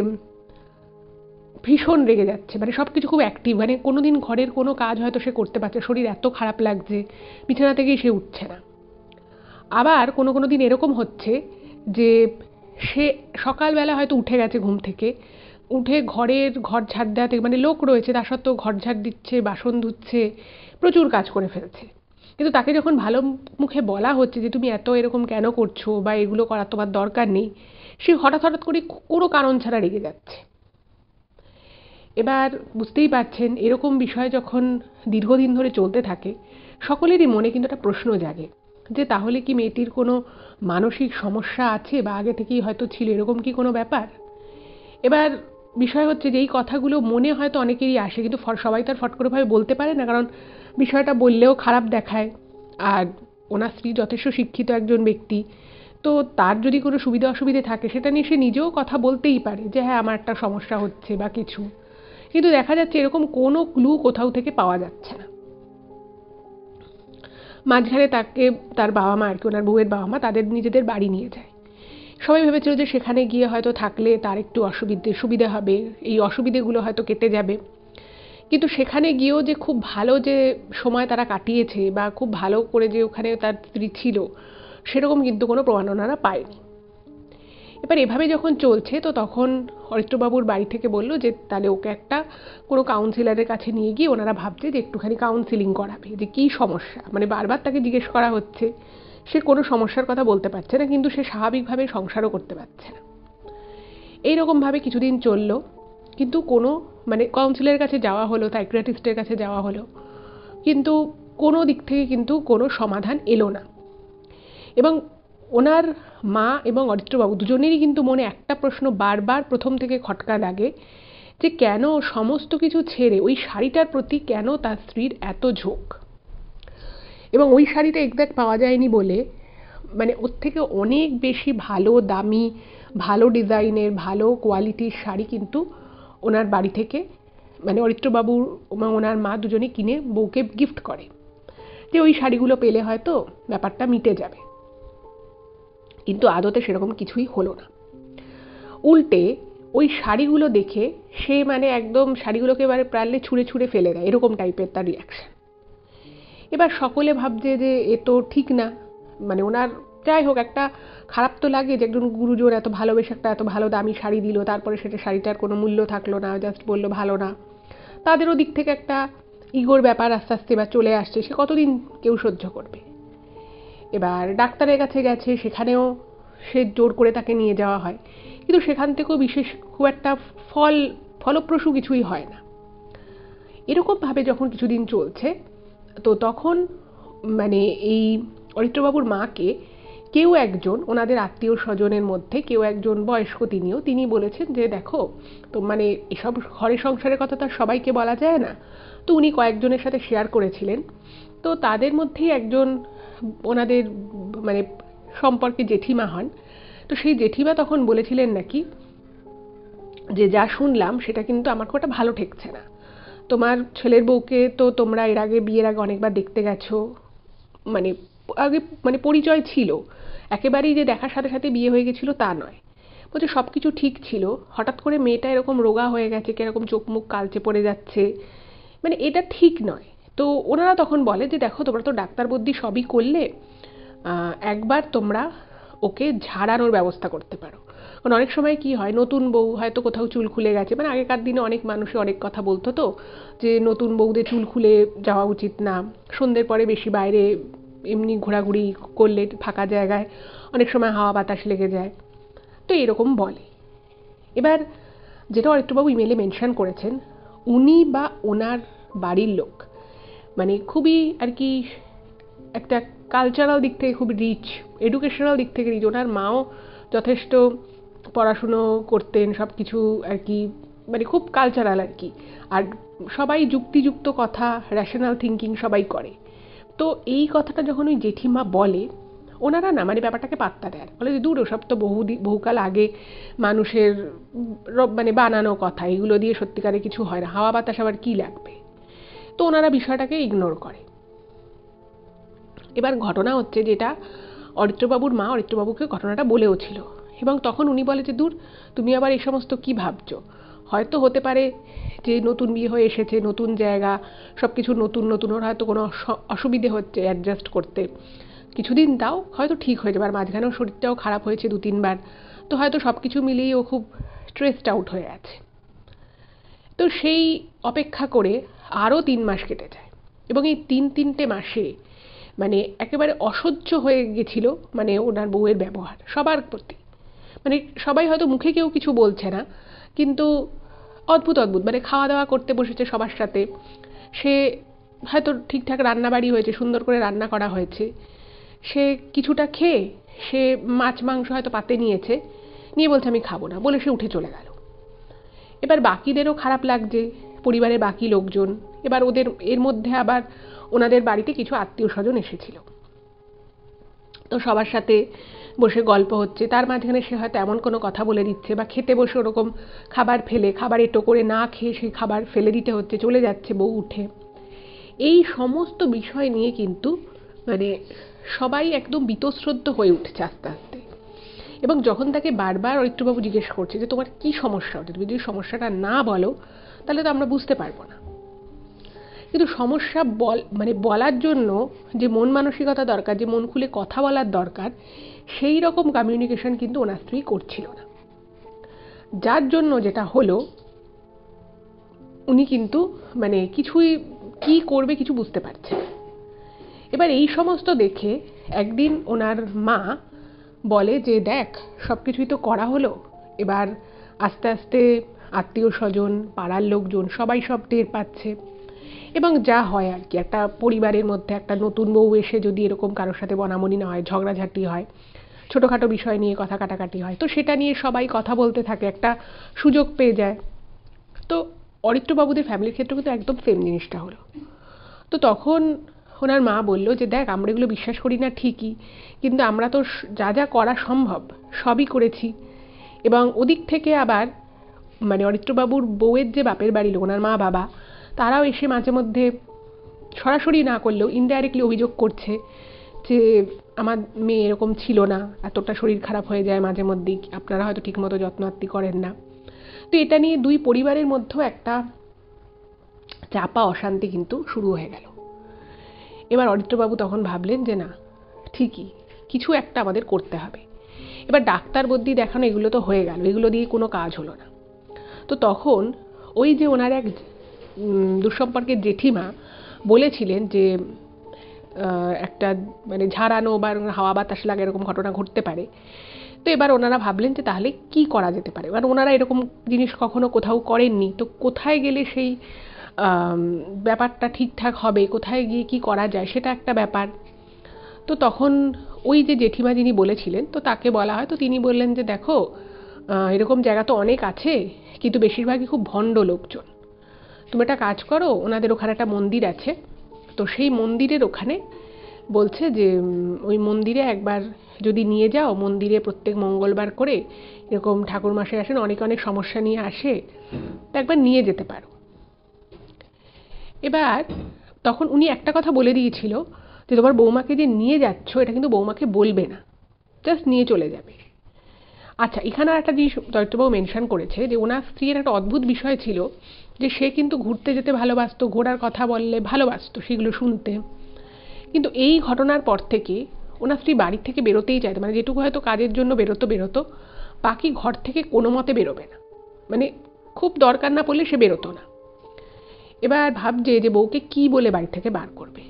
ভীষণ রেগে যাচ্ছে, সব কিছু খুব অ্যাক্টিভ, কোনো দিন ঘরের কোনো কাজ হয়তো সে করতে পারছে, শরীর এত খারাপ লাগছে, বিছানা থেকেই সে উঠছে না। আবার কোনো দিন এরকম হচ্ছে যে সে সকালবেলা হয়তো উঠে গেছে ঘুম থেকে, উঠে ঘর ঝাড় দেওয়া থেকে লোক রয়েছে, তা সত্ত্বেও ঘর ঝাড় দিচ্ছে, বাসন ধুচ্ছে, প্রচুর কাজ করে ফেলছে। কিন্তু তাকে যখন ভালো মুখে বলা হচ্ছে যে তুমি এত এরকম কেন করছো, বা এগুলো করার তোমার দরকার নেই, সে হঠাৎ করে কোনো কারণ ছাড়া রেগে যাচ্ছে। এবার বুঝতেই পারছেন এরকম বিষয় যখন দীর্ঘদিন ধরে চলতে থাকে, সকলেরই মনে কিন্তু একটা প্রশ্ন জাগে যে তাহলে কি মেয়েটির কোনো মানসিক সমস্যা আছে, বা আগে থেকেই হয়তো ছিল, এরকম কি কোনো ব্যাপার। এবার বিষয় হচ্ছে যে এই কথাগুলো মনে হয়তো অনেকেরই আসে, কিন্তু সবাই তো আর ফট করে ভাবে বলতে পারে না, কারণ বিষয়টা বললেও খারাপ দেখায়। আর ওনার স্ত্রী যথেষ্ট শিক্ষিত একজন ব্যক্তি, তো তার যদি কোনো সুবিধা অসুবিধে থাকে সেটা নিয়ে সে নিজেও কথা বলতেই পারে যে হ্যাঁ আমার একটা সমস্যা হচ্ছে বা কিছু। কিন্তু দেখা যাচ্ছে এরকম কোনো ক্লু কোথাও থেকে পাওয়া যাচ্ছে না। মাঝখানে তাকে তার বাবা মা, আর কি ওনার বউয়ের বাবা মা, তাদের নিজেদের বাড়ি নিয়ে যায়। সবাই ভেবেছিল যে সেখানে গিয়ে হয়তো থাকলে তার একটু সুবিধে হবে, এই অসুবিধেগুলো হয়তো কেটে যাবে। কিন্তু সেখানে গিয়েও যে খুব ভালো যে সময় তারা কাটিয়েছে, বা খুব ভালো করে যে ওখানে তার স্ত্রী ছিল, সেরকম কিন্তু কোনো প্রমাণ ওনারা পায়নি। এবার এভাবে যখন চলছে, তো তখন অরিত্রবাবুর বাড়ি থেকে বলল যে তাহলে ওকে একটা কোনো কাউন্সিলরের কাছে নিয়ে গিয়ে ওনারা ভাবছে যে একটুখানি কাউন্সিলিং করাবে, যে কী সমস্যা। বারবার তাকে জিজ্ঞেস করা হচ্ছে, সে কোনো সমস্যার কথা বলতে পারছে না, কিন্তু সে স্বাভাবিকভাবে সংসারও করতে পারছে না। এইরকমভাবে কিছুদিন চলল, কিন্তু কোনো কাউন্সিলরের কাছে যাওয়া হলো, সাইকিয়াট্রিস্টের কাছে যাওয়া হলো, কিন্তু কোনো দিক থেকে কিন্তু কোনো সমাধান এলো না। এবং ওনার মা এবং অরিত্রবাবু দুজনেরই কিন্তু মনে একটা প্রশ্ন বারবার প্রথম থেকে খটকা লাগে, যে কেন সমস্ত কিছু ছেড়ে ওই শাড়িটার প্রতি কেন তার স্ত্রীর এত ঝোঁক। এবং ওই শাড়িটা এক্স্যাক্ট পাওয়া যায়নি বলে ওর থেকে অনেক বেশি ভালো দামি, ভালো ডিজাইনের, ভালো কোয়ালিটির শাড়ি কিন্তু ওনার বাড়ি থেকে মানে অরিত্রবাবুর ওনার মা দুজনে কিনে বউকে গিফট করে যে ওই শাড়িগুলো পেলে হয়তো ব্যাপারটা মিটে যাবে, কিন্তু আদতে সেরকম কিছুই হলো না। উল্টে ওই শাড়িগুলো দেখে সে মানে একদম শাড়িগুলোকে এবারে প্রায়লে ছুঁড়ে ছুঁড়ে ফেলে দেয়, এরকম টাইপের তার রিয়াকশন। এবার সকলে ভাবছে যে এ তো ঠিক না, মানে ওনার যাই হোক একটা খারাপ তো লাগে যে একজন গুরুজন এত ভালোবেসে একটা এত ভালো দামি শাড়ি দিল, তারপরে সেটা শাড়িটার কোনো মূল্য থাকলো না, জাস্ট বললো ভালো না। তাদেরও দিক থেকে একটা ইগোর ব্যাপার আস্তে আস্তে এবার চলে আসছে, সে কতদিন কেউ সহ্য করবে। এবার ডাক্তারের কাছে গেছে, সেখানেও সে জোর করে তাকে নিয়ে যাওয়া হয়, কিন্তু সেখান থেকেও বিশেষ খুব একটা ফলপ্রসূ কিছুই হয় না। এরকমভাবে যখন কিছুদিন চলছে, তো তখন মানে এই অরিত্রবাবুর মাকে কেউ একজন ওনাদের আত্মীয় স্বজনের মধ্যে কেউ একজন বয়স্ক তিনি বলেছেন যে দেখো, তো মানে এসব ঘরে সংসারের কথা তো আর সবাইকে বলা যায় না, তো উনি কয়েকজনের সাথে শেয়ার করেছিলেন। তো তাদের মধ্যেই একজন ওনাদের মানে সম্পর্কে জেঠিমা হন, তো সেই জেঠিমা তখন বলেছিলেন নাকি যে যা শুনলাম সেটা কিন্তু আমার খুব একটা ভালো ঠেকছে না। তোমার ছেলের বউকে তো তোমরা এর আগে বিয়ের আগে অনেকবার দেখতে গেছো, মানে আগে মানে পরিচয় ছিল, একেবারেই যে দেখার সাথে সাথে বিয়ে হয়ে গেছিল তা নয়। বলছে সব কিছু ঠিক ছিল, হঠাৎ করে মেয়েটা এরকম রোগা হয়ে গেছে, কিরকম চোখ মুখ কালচে পড়ে যাচ্ছে, মানে এটা ঠিক নয়। তো ওনারা তখন বলে যে দেখো তোমরা তো ডাক্তার বুদ্ধি সবই করলে, একবার তোমরা ওকে ঝাড়ানোর ব্যবস্থা করতে পারো। কারণ অনেক সময় কি হয়, নতুন বউ হয়তো কোথাও চুল খুলে গেছে, মানে আগেকার দিনে অনেক মানুষে অনেক কথা বলতো, তো যে নতুন বউদের চুল খুলে যাওয়া উচিত না, সন্ধ্যের পরে বেশি বাইরে এমনি ঘোরাঘুরি করলে ফাঁকা জায়গায় অনেক সময় হাওয়া বাতাস লেগে যায়, তো এরকম বলে। এবার যেটা অরিত্রবাবু ইমেলে মেনশন করেছেন, উনি বা ওনার বাড়ির লোক মানে খুবই আর কি একটা কালচারাল দিক থেকে খুব রিচ, এডুকেশনাল দিক থেকে রিচ, ওনার মাও যথেষ্ট পড়াশুনো করতেন, সব কিছু আর কি মানে খুব কালচারাল আর কি, আর সবাই যুক্তিযুক্ত কথা, র্যাশনাল থিঙ্কিং সবাই করে। তো এই কথাটা যখন ওই জেঠিমা বলে, ওনারা না মানে ব্যাপারটাকে পাত্তা দেয়, বলে যে দূর ওসব তো বহুকাল আগে মানুষের মানে বানানো কথা, এগুলো দিয়ে সত্যিকারে কিছু হয় না, হাওয়া বাতাস আবার কী লাগবে, তো ওনারা বিষয়টাকে ইগনোর করে। এবার ঘটনা হচ্ছে যেটা অরিত্রবাবুর মা অরিত্রবাবুকে ঘটনাটা বলেও ছিল, এবং তখন উনি বলে যে দূর তুমি আবার এই সমস্ত কী ভাবছো, হয়তো হতে পারে যে নতুন বিয়ে হয়ে এসেছে, নতুন জায়গা, সব কিছু নতুন নতুন, ওর হয়তো কোনো অসুবিধে হচ্ছে অ্যাডজাস্ট করতে, কিছুদিন তাও হয়তো ঠিক হয়ে যাবে, আর মাঝখানেও শরীরটাও খারাপ হয়েছে 2-3 বার, তো হয়তো সব কিছু মিলিয়ে ও খুব স্ট্রেসড আউট হয়ে আছে। তো সেই অপেক্ষা করে আরও 3 মাস কেটে যায়, এবং এই 3 মাসে মানে একেবারে অসহ্য হয়ে গেছিল মানে ওনার বউয়ের ব্যবহার সবার প্রতি, মানে সবাই হয়তো মুখে কেউ কিছু বলছে না, কিন্তু অদ্ভুত অদ্ভুত মানে খাওয়া দাওয়া করতে বসেছে সবার সাথে, সে হয়তো ঠিকঠাক রান্নাবাড়ি হয়েছে, সুন্দর করে রান্না করা হয়েছে, সে কিছুটা খেয়ে সে মাছ মাংস হয়তো পাতে নিয়েছে, নিয়ে বলছে আমি খাবো না, বলে সে উঠে চলে গেল। এবার বাকিদেরও খারাপ লাগছে, পরিবারের বাকি লোকজন, এবার ওদের এর মধ্যে আবার ওনাদের বাড়িতে কিছু আত্মীয় স্বজন এসেছিল, তো সবার সাথে বসে গল্প হচ্ছে, তার মাঝখানে সে হয়তো এমন কোনো কথা বলে দিচ্ছে, বা খেতে বসে ওরকম খাবার ফেলে খাবার এঁটো করে না খেয়ে সেই খাবার ফেলে দিতে হচ্ছে, চলে যাচ্ছে বউ উঠে। এই সমস্ত বিষয় নিয়ে কিন্তু মানে সবাই একদম বীতশ্রদ্ধ হয়ে উঠছে আস্তে আস্তে, এবং যখন তাকে বারবার অরিত্রবাবু জিজ্ঞেস করছে যে তোমার কী সমস্যা হচ্ছে, তুমি যদি সমস্যাটা না বলো তাহলে তো আমরা বুঝতে পারবো না, কিন্তু সমস্যা মানে বলার জন্য যে মন মানসিকতা দরকার, যে মন খুলে কথা বলার দরকার, সেই রকম কমিউনিকেশন কিন্তু ওনার স্ত্রী করছিল না, যার জন্য যেটা হলো উনি কিন্তু মানে কিছুই কি করবে কিছু বুঝতে পারছে না। এবার এই সমস্ত দেখে একদিন ওনার মা বলে যে দেখ সব কিছুই তো করা হলো, এবার আস্তে আস্তে আত্মীয় স্বজন পাড়ার লোকজন সবাই সব টের পাচ্ছে, এবং যা হয় আর কি, একটা পরিবারের মধ্যে একটা নতুন বউ এসে যদি এরকম কারোর সাথে বনামনি না হয়, ঝগড়াঝাটি হয়, ছোটোখাটো বিষয় নিয়ে কথা কাটাকাটি হয়, তো সেটা নিয়ে সবাই কথা বলতে থাকে, একটা সুযোগ পেয়ে যায়। তো অরিত্রবাবুদের ফ্যামিলির ক্ষেত্রে কিন্তু একদম সেম জিনিসটা হলো। তো তখন ওনার মা বলল যে দেখ আমরা এগুলো বিশ্বাস করি না ঠিকই, কিন্তু আমরা তো যা যা করা সম্ভব সবই করেছি, এবং ওদিক থেকে আবার মানে অরিত্রবাবুর বউয়ের যে বাপের বাড়ি লোক, ওনার মা বাবা, তারাও এসে মাঝে মধ্যে সরাসরি না করলেও ইনডাইরেক্টলি অভিযোগ করছে যে আমার মেয়ে এরকম ছিল না, এতটা শরীর খারাপ হয়ে যায় মাঝে মধ্যেই, আপনারা হয়তো ঠিকমতো যত্ন আত্তি করেন না। তো এটা নিয়ে দুই পরিবারের মধ্যেও একটা চাপা অশান্তি কিন্তু শুরু হয়ে গেল। এবার অরিত্রবাবু তখন ভাবলেন যে না, ঠিকই কিছু একটা আমাদের করতে হবে। এবার ডাক্তার বদ্যি দেখানো এগুলো তো হয়ে গেল, এগুলো দিয়ে কোনো কাজ হলো না। তো তখন ওই যে ওনার এক দুঃসম্পর্কের জেঠিমা বলেছিলেন যে একটা মানে ঝাড়ানো বা হাওয়া বাতাস লাগে এরকম ঘটনা ঘটতে পারে। তো এবার ওনারা ভাবলেন যে তাহলে কি করা যেতে পারে, এবার ওনারা এরকম জিনিস কখনো কোথাও করেননি, তো কোথায় গেলে সেই ব্যাপারটা ঠিকঠাক হবে, কোথায় গিয়ে কি করা যায় সেটা একটা ব্যাপার। তো তখন ওই যে জেঠিমা যিনি বলেছিলেন, তো তাকে বলা হয়, তো তিনি বললেন যে দেখো এরকম জায়গা তো অনেক আছে, কিন্তু বেশিরভাগই খুব ভণ্ড লোকজন। তুমি একটা কাজ করো, ওনাদের ওখানে একটা মন্দির আছে, তো সেই মন্দিরের ওখানে বলছে যে ওই মন্দিরে একবার যদি নিয়ে যাও, মন্দিরে প্রত্যেক মঙ্গলবার করে এরকম ঠাকুরমশাই আসেন, অনেক অনেক সমস্যা নিয়ে আসে, তো একবার নিয়ে যেতে পারো। এবার তখন উনি একটা কথা বলে দিয়েছিল যে তোমার বৌমাকে যে নিয়ে যাচ্ছ এটা কিন্তু বৌমাকে বলবে না, জাস্ট নিয়ে চলে যাবে। আচ্ছা, এখানে একটা জিনিস দৈত্যবাবু মেনশন করেছে যে ওনার স্ত্রীর একটা অদ্ভুত বিষয় ছিল যে সে কিন্তু ঘুরতে যেতে ভালোবাসতো, ঘোড়ার কথা বললে ভালোবাসতো সেগুলো শুনতে, কিন্তু এই ঘটনার পর থেকে ওনার স্ত্রী বাড়ি থেকে বেরোতেই চাইতো, মানে যেটুকু হয়তো কাজের জন্য বেরোতো, বাকি ঘর থেকে কোনো মতে বেরোবে না, মানে খুব দরকার না পড়লে সে বেরোতো না। এবার ভাবছে যে বউকে কি বলে বাড়ি থেকে বার করবে,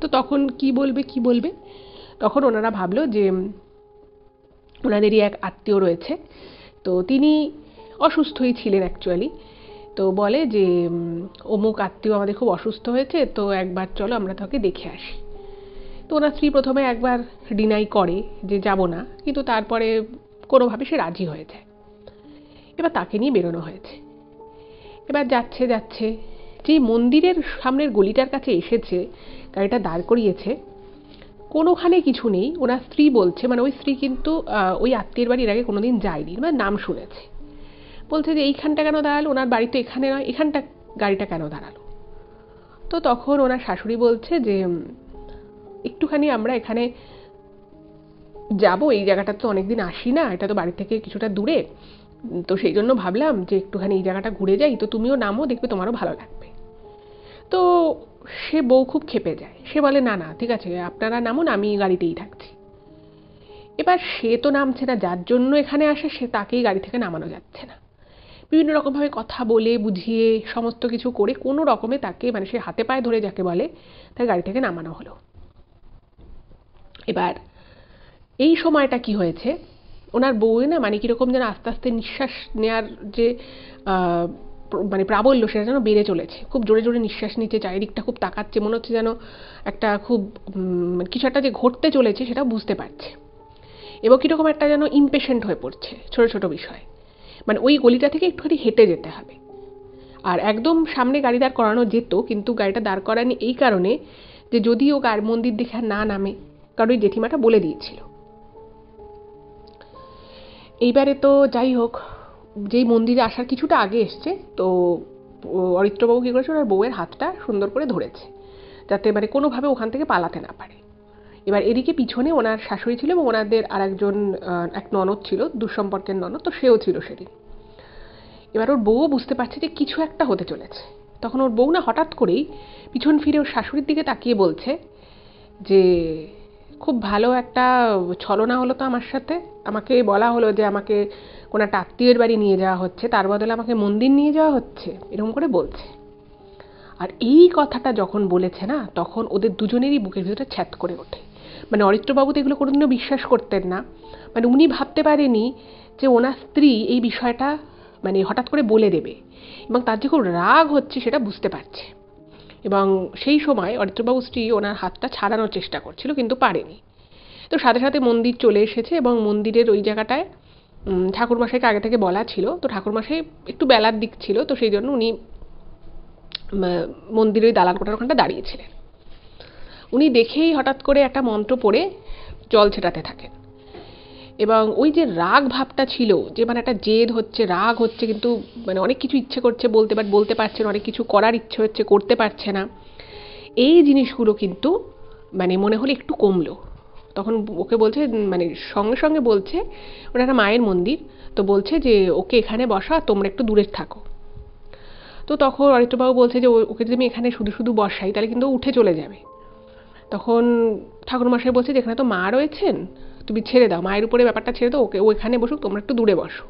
তো তখন কি বলবে, তখন ওনারা ভাবলো যে ওনাদেরই এক আত্মীয় রয়েছে, তো তিনি অসুস্থই ছিলেন অ্যাকচুয়ালি, তো বলে যে অমুক আত্মীয় আমাদের খুব অসুস্থ হয়েছে, তো একবার চলো আমরা তাকে দেখে আসি। তো ওনার স্ত্রী প্রথমে একবার ডিনাই করে যে যাব না, কিন্তু তারপরে কোনোভাবে সে রাজি হয়ে যায়। এবার তাকে নিয়ে বেরোনো হয়েছে। এবার যাচ্ছে যেই মন্দিরের সামনের গলিটার কাছে এসেছে, গাড়িটা দাঁড় করিয়েছে, কোনোখানে কিছু নেই। ওনার স্ত্রী বলছে, মানে ওই স্ত্রী কিন্তু ওই আত্মীয়ের বাড়ির আগে কোনোদিন যায়নি, মানে নাম শুনেছে, বলছে যে এইখানটা কেন দাঁড়ালো, ওনার বাড়ি তো এখানে নয়, এখানটা গাড়িটা কেন দাঁড়ালো। তো তখন ওনার শাশুড়ি বলছে যে একটুখানি আমরা এখানে যাব, এই জায়গাটা তো অনেকদিন আসি না, এটা তো বাড়ি থেকে কিছুটা দূরে, তো সেই জন্য ভাবলাম যে একটুখানি এই জায়গাটা ঘুরে যাই, তো তুমিও নামো, দেখবে তোমারও ভালো লাগবে। তো সে বউ খুব ক্ষেপে যায়, সে বলে না না ঠিক আছে আপনারা নামুন, আমি গাড়িতেই থাকছি। এবার সে তো নামছে না, যার জন্য এখানে আসে সে তাকেই গাড়ি থেকে নামানো যাচ্ছে না, বিভিন্ন রকমভাবে কথা বলে বুঝিয়ে সমস্ত কিছু করে কোনো রকমে তাকে, মানে সে হাতে পায়ে ধরে যাকে বলে, তাকে গাড়ি থেকে নামানো হলো। এবার এই সময়টা কি হয়েছে, ওনার বউয়ে না মানে কীরকম যেন আস্তে আস্তে নিঃশ্বাস নেওয়ার যে মানে প্রাবল্য সেটা যেন বেড়ে চলেছে, খুব জোরে জোরে নিঃশ্বাস নিচ্ছে, চারিদিকটা খুব তাকাচ্ছে, মনে হচ্ছে যেন একটা খুব কিছু একটা যে ঘটতে চলেছে সেটা বুঝতে পারছে, এবং কীরকম একটা যেন ইমপেশেন্ট হয়ে পড়ছে ছোটো ছোটো বিষয়, মানে ওই গলিটা থেকে একটুখানি হেঁটে যেতে হবে। আর একদম সামনে গাড়ি দাঁড় করানো যেত, কিন্তু গাড়িটা দাঁড় করানি এই কারণে যে যদি ও মন্দির দেখে আর না নামে, কারণ ওই জেঠিমাটা বলে দিয়েছিল। এইবারে তো যাই হোক, যেই মন্দিরে আসার কিছুটা আগে এসছে, তো অরিত্রবাবু কী করেছে, ওনার বউয়ের হাতটা সুন্দর করে ধরেছে যাতে মানে কোনোভাবে ওখান থেকে পালাতে না পারে। এবার এদিকে পিছনে ওনার শাশুড়ি ছিল এবং ওনাদের আর একজন এক ননদ ছিল, দুঃসম্পর্কের ননদ, তো সেও ছিল সেদিন। এবার ওর বউও বুঝতে পারছে যে কিছু একটা হতে চলেছে। তখন ওর বউ না হঠাৎ করেই পিছন ফিরে ওর শাশুড়ির দিকে তাকিয়ে বলছে যে খুব ভালো একটা ছলনা হলো তো আমার সাথে, আমাকে বলা হলো যে আমাকে কোনো একটা আত্মীয়ের বাড়ি নিয়ে যাওয়া হচ্ছে, তার বদলে আমাকে মন্দির নিয়ে যাওয়া হচ্ছে, এরকম করে বলছে। আর এই কথাটা যখন বলেছে না, তখন ওদের দুজনেরই বুকের ভিতরে ছ্যাদ করে ওঠে। মানে অরিত্রবাবু তো এগুলো কোনোদিনও বিশ্বাস করতেন না, মানে উনি ভাবতে পারেনি যে ওনার স্ত্রী এই বিষয়টা মানে হঠাৎ করে বলে দেবে, এবং তার যে খুব রাগ হচ্ছে সেটা বুঝতে পারছে। এবং সেই সময় অরিত্রবাবুর স্ত্রী ওনার হাতটা ছাড়ানোর চেষ্টা করছিল, কিন্তু পারেনি। তো সাথে সাথে মন্দির চলে এসেছে, এবং মন্দিরের ওই জায়গাটায় ঠাকুরমশাইকে আগে থেকে বলা ছিল, তো ঠাকুরমশাই একটু বেলার দিক ছিল, তো সেই জন্য উনি মন্দিরের ওই দালান কোঠার ওখানটা দাঁড়িয়েছিলেন। উনি দেখেই হঠাৎ করে একটা মন্ত্র পড়ে জল ছেটাতে থাকেন, এবং ওই যে রাগ ভাবটা ছিল, যে মানে একটা জেদ হচ্ছে, রাগ হচ্ছে, কিন্তু মানে অনেক কিছু ইচ্ছে করছে বলতে, বাট বলতে পারছে না, অনেক কিছু করার ইচ্ছে হচ্ছে, করতে পারছে না, এই জিনিসগুলো কিন্তু মানে মনে হলো একটু কমলো। তখন ওকে বলছে, মানে সঙ্গে সঙ্গে বলছে, ওটা একটা মায়ের মন্দির, তো বলছে যে ওকে এখানে বসা, তোমরা একটু দূরে থাকো। তো তখন অরিত্রবাবু বলছে যে ওকে যদি আমি এখানে শুধু শুধু বসাই তাহলে কিন্তু উঠে চলে যাবে। তখন ঠাকুরমশাই বলছে যে এখানে তো মা রয়েছেন, তুমি ছেড়ে দাও, মায়ের উপরে ব্যাপারটা ছেড়ে দাও, ওকে ও এখানে বসুক, তোমরা একটু দূরে বসো।